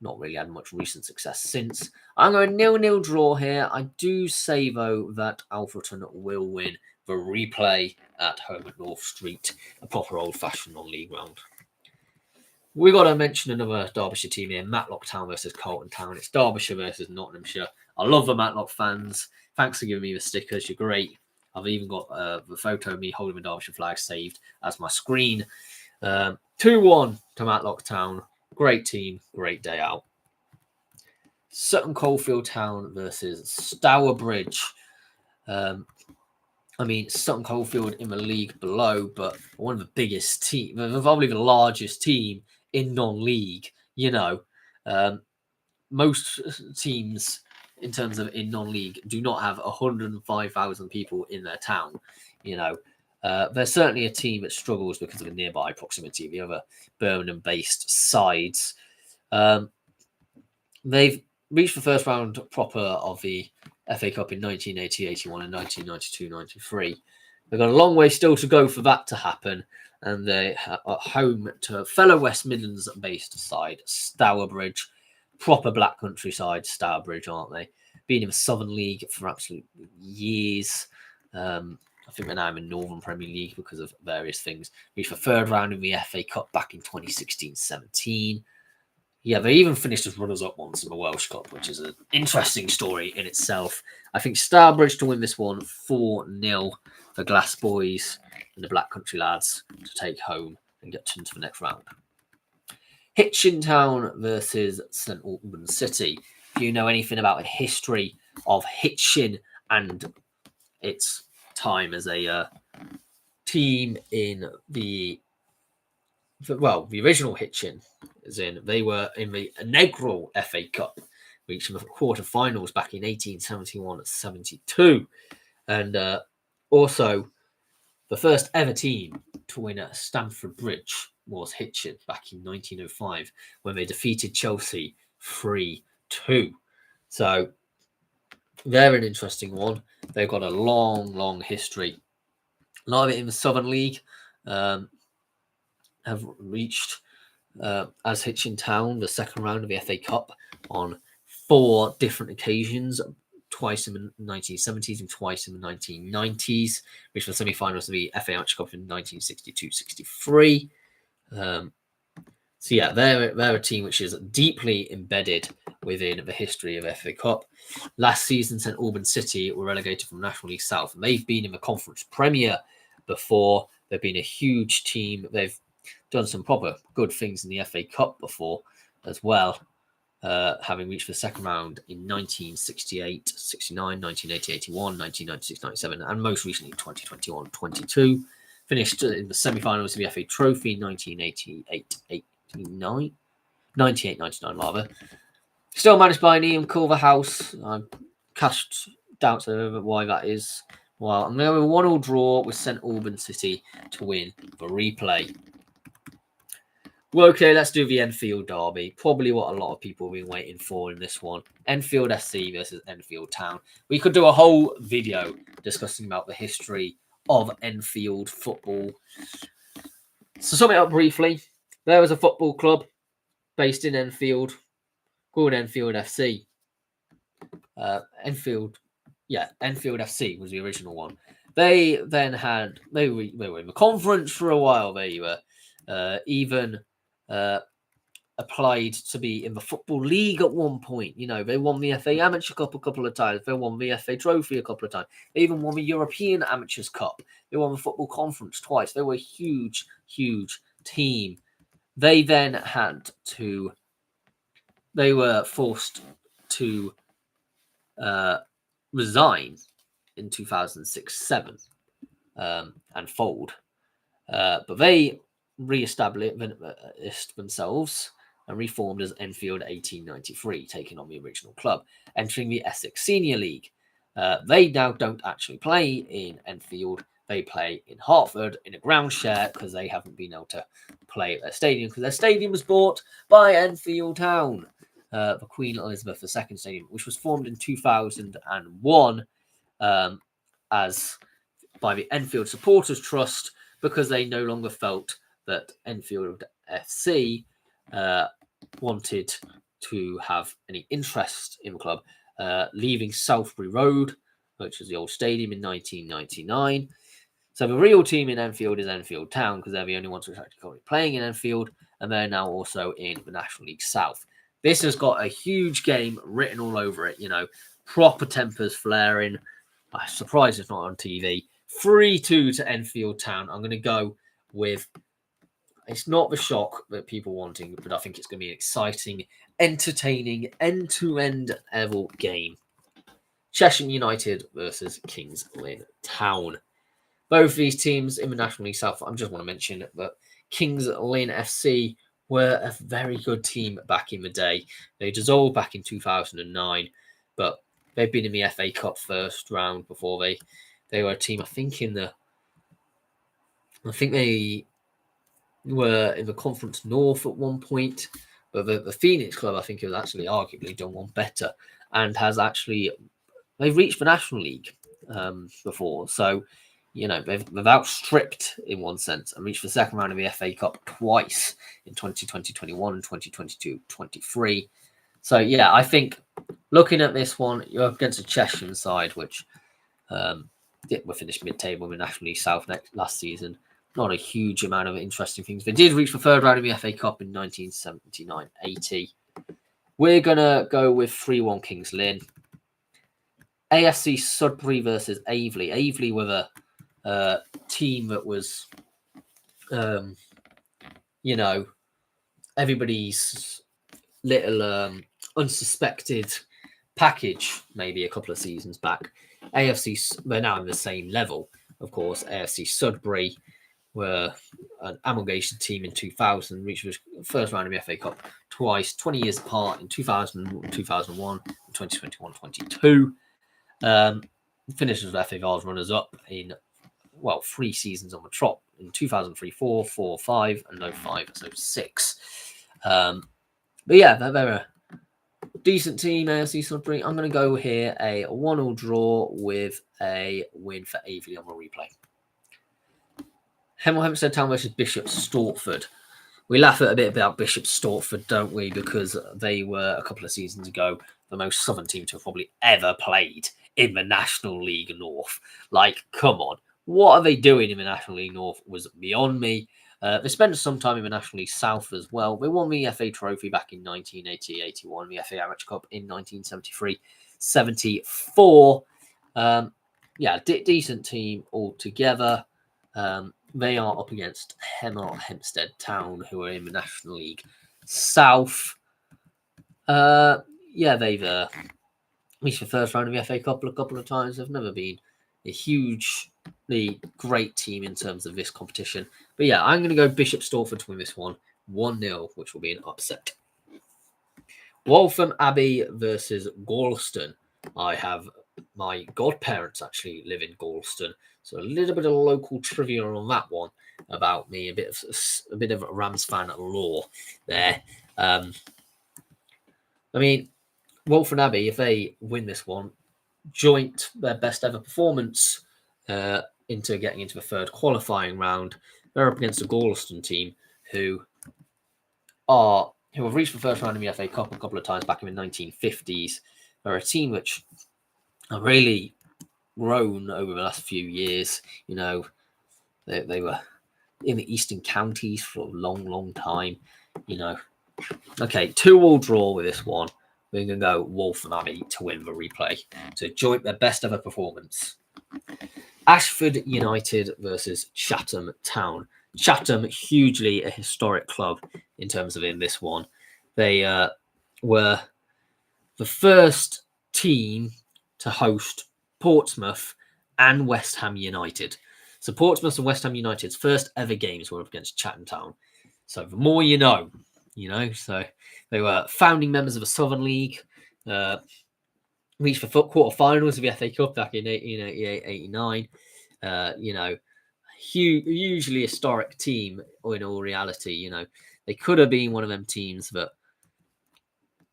Not really had much recent success since. I'm going 0-0 draw here. I do say, though, that Alfreton will win the replay at home at North Street, a proper old-fashioned non-league round. We've got to mention another Derbyshire team here, Matlock Town versus Carlton Town. It's Derbyshire versus Nottinghamshire. I love the Matlock fans. Thanks for giving me the stickers. You're great. I've even got the photo of me holding the Derbyshire flag saved as my screen. 2-1 to Matlock Town. Great team, great day out. Sutton Coldfield Town versus Stourbridge. Sutton Coldfield in the league below, but one of the biggest teams, probably the largest team in non-league. Most teams in terms of in non-league do not have 105,000 people in their town. They're certainly a team that struggles because of the nearby proximity of the other Birmingham-based sides. They've reached the first round proper of the FA Cup in 1980-81 and 1992-93. They've got a long way still to go for that to happen, and they are home to fellow West Midlands-based side, Stourbridge. Proper Black Country side, Stourbridge, aren't they? Been in the Southern League for absolute years. I think they're now in the Northern Premier League because of various things. Reached the third round in the FA Cup back in 2016-17. Yeah, they even finished as runners-up once in the Welsh Cup, which is an interesting story in itself. I think Stourbridge to win this one 4-0. The Glass Boys and the Black Country lads to take home and get into the next round. Hitchin Town versus St Albans City. Do you know anything about the history of Hitchin and its time as a team in the original Hitchin, as in they were in the inaugural FA Cup, reaching the quarterfinals back in 1871-72, and also the first ever team to win at Stamford Bridge was Hitchin back in 1905 when they defeated Chelsea 3-2. So they're an interesting one. They've got a long history. A lot of it in the Southern League. Have reached, as Hitchin Town, the second round of the FA Cup on 4 different occasions, twice in the 1970s and twice in the 1990s, which were semi-finals of the FA Arch Cup in 1962-63. They're a team which is deeply embedded within the history of FA Cup. Last season, St Albans City were relegated from National League South, and they've been in the Conference Premier before. They've been a huge team. They've done some proper good things in the FA Cup before as well, having reached the second round in 1968, 69, 1980, 81, 1996, 97, and most recently 2021, 22. Finished in the semi-finals of the FA Trophy in 1988, 99 rather. Still managed by Ian Culverhouse. I've cast doubts over why that is. Well, I'm going to go with 1-1 draw with St Albans City to win the replay. Well, okay, let's do the Enfield derby. Probably what a lot of people have been waiting for in this one. Enfield SC versus Enfield Town. We could do a whole video discussing about the history of Enfield football. So sum it up briefly. There was a football club based in Enfield called Enfield FC. Enfield FC was the original one. They then had they were in the conference for a while. They were even applied to be in the Football League at one point. You know, they won the FA Amateur Cup a couple of times. They won the FA Trophy a couple of times. They even won the European Amateurs Cup. They won the Football Conference twice. They were a huge, huge team. They then they were forced to resign in 2006-7 and fold. But they re-established themselves and reformed as Enfield 1893, taking on the original club, entering the Essex Senior League. They now don't actually play in Enfield. They play in Hertford in a ground share because they haven't been able to play at their stadium because their stadium was bought by Enfield Town, the Queen Elizabeth II Stadium, which was formed in 2001 as by the Enfield Supporters Trust because they no longer felt that Enfield FC wanted to have any interest in the club, leaving Southbury Road, which was the old stadium, in 1999. So the real team in Enfield is Enfield Town because they're the only ones which are actually currently playing in Enfield, and they're now also in the National League South. This has got a huge game written all over it, you know, proper tempers flaring. I'm surprised it's not on TV. 3-2 to Enfield Town. I'm going to go with, it's not the shock that people wanting, but I think it's going to be an exciting, entertaining, end-to-end level game. Cheshire United versus Kings Lynn Town. Both these teams in the National League South, I just want to mention that Kings Lynn FC were a very good team back in the day. They dissolved back in 2009, but they've been in the FA Cup first round before they were a team, I think they were in the Conference North at one point, but the Phoenix Club, I think, has actually arguably done one better and they've reached the National League before. So, you know, they've outstripped in one sense and reached the second round of the FA Cup twice in 2020-21 and 2022-23. So, yeah, I think looking at this one, you're up against a Cheshire side, which we finished mid-table in the National League South last season. Not a huge amount of interesting things. They did reach the third round of the FA Cup in 1979-80. We're going to go with 3-1 Kings Lynn. AFC Sudbury versus Aveley. Aveley with a team that was, you know, everybody's little unsuspected package maybe a couple of seasons back. They're now in the same level, of course. AFC Sudbury were an amalgamation team in 2000, reached the first round of the FA Cup twice, 20 years apart in 2000, 2001, and 2021-22. Finished as FA Vars runners-up in, 3 seasons on the trot in 2003-4, 4-5, and 05-06. But yeah, they're a decent team, AFC Sudbury. I'm going to go here a 1-1 draw with a win for Aveley on the replay. Hemel Hempstead Town versus Bishop Stortford. We laugh a bit about Bishop Stortford, don't we? Because they were, a couple of seasons ago, the most southern team to have probably ever played in the National League North. Like, come on. What are they doing in the National League North was beyond me. They spent some time in the National League South as well. They won the FA Trophy back in 1980-81, the FA Amateur Cup in 1973-74. Decent team altogether. They are up against Hemel Hempstead Town, who are in the National League South. They've reached the first round of the FA Cup a couple of times. They've never been a hugely great team in terms of this competition. But yeah, I'm going to go Bishop Stortford to win this one 1-0, which will be an upset. Waltham Abbey versus Gorleston. I have my godparents actually live in Gorleston, so a little bit of local trivia on that one about me, a bit of a Rams fan lore there. Waltham Abbey, if they win this one, joint their best ever performance into getting into the third qualifying round. They're up against a Gorleston team who have reached the first round of the FA Cup a couple of times back in the 1950s. They're a team which are really grown over the last few years. You know, they were in the Eastern Counties for a long, long time. You know, okay, 2-2 draw with this one. We're going to go Wolf and Abbey to win the replay. So joint their best ever performance. Ashford United versus Chatham Town. Chatham, hugely a historic club in terms of in this one. They were the first team to host Portsmouth and West Ham United. So Portsmouth and West Ham United's first ever games were against Chatham Town. So the more you know. So they were founding members of the Southern League, reached the quarterfinals of the FA Cup back in 1888-89. Hugely historic team in all reality. They could have been one of them teams that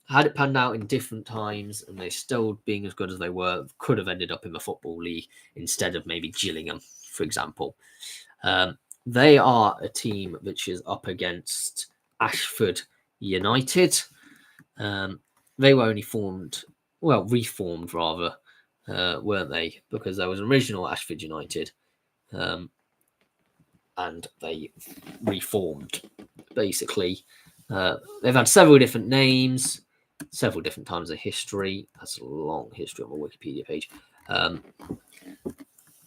had it panned out in different times and they still being as good as they were, could have ended up in the Football League instead of maybe Gillingham, for example. They are a team which is up against Ashford United. They were only reformed rather, weren't they? Because there was an original Ashford United, and they reformed, basically. They've had several different names, several different times of history. That's a long history on my Wikipedia page.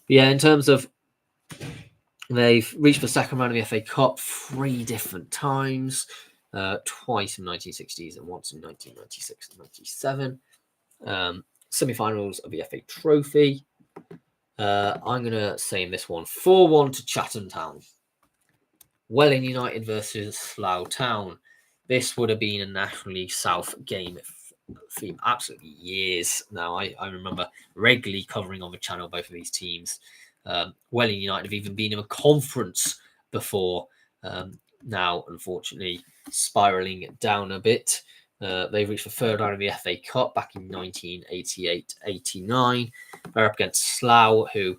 In terms of, they've reached the second round of the FA Cup 3 different times, twice in the 1960s and once in 1996 and 97. Semi-finals of the FA Trophy. I'm going to say in this one, 4-1 to Chatham Town. Welling United versus Slough Town. This would have been a National League South game theme absolutely years now. I remember regularly covering on the channel both of these teams. Welling United have even been in a conference before. Now, unfortunately, spiralling down a bit. They reached the third round of the FA Cup back in 1988-89. They're up against Slough, who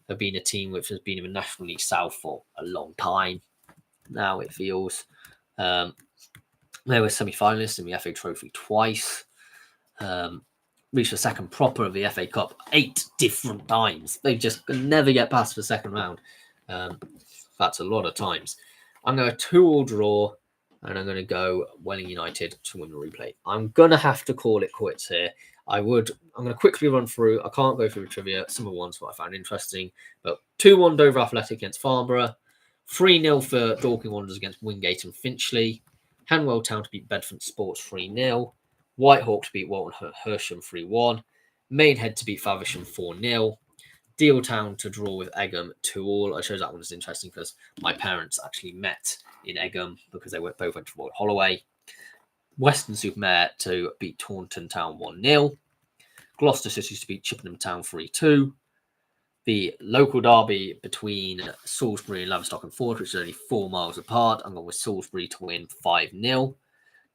have been a team which has been in the National League South for a long time. Now it feels. They were semi-finalists in the FA Trophy twice. Reached the second proper of the FA Cup 8 different times. They just could never get past the second round. That's a lot of times. I'm going to 2-2 draw, and I'm going to go Welling United to win the replay. I'm going to have to call it quits here. I'm going to quickly run through. I can't go through the trivia. Some of the ones that I found interesting. But 2-1 Dover Athletic against Farnborough. 3-0 for Dorking Wanderers against Wingate and Finchley. Hanwell Town to beat Bedford Sports 3-0. Whitehawk to beat Walton Hersham 3-1. Maidenhead to beat Faversham 4-0. Deal Town to draw with Egham 2-2. I chose that one as interesting because my parents actually met in Egham because they both went to Royal Holloway. Weston-super-Mare to beat Taunton Town 1-0. Gloucester City to beat Chippenham Town 3-2. The local derby between Salisbury and Laverstock and Ford, which is only 4 miles apart. I'm going with Salisbury to win 5-0.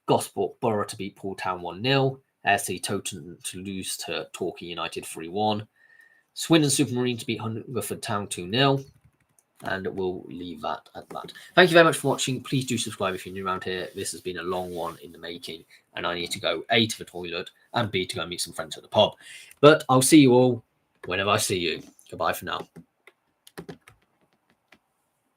Gosport Borough to beat Paul Town 1-0. AFC Towton to lose to Torquay United 3-1. Swindon Supermarine to beat Hungerford Town 2-0. And we'll leave that at that. Thank you very much for watching. Please do subscribe if you're new around here. This has been a long one in the making, and I need to go A, to the toilet, and B, to go meet some friends at the pub. But I'll see you all whenever I see you. Goodbye for now.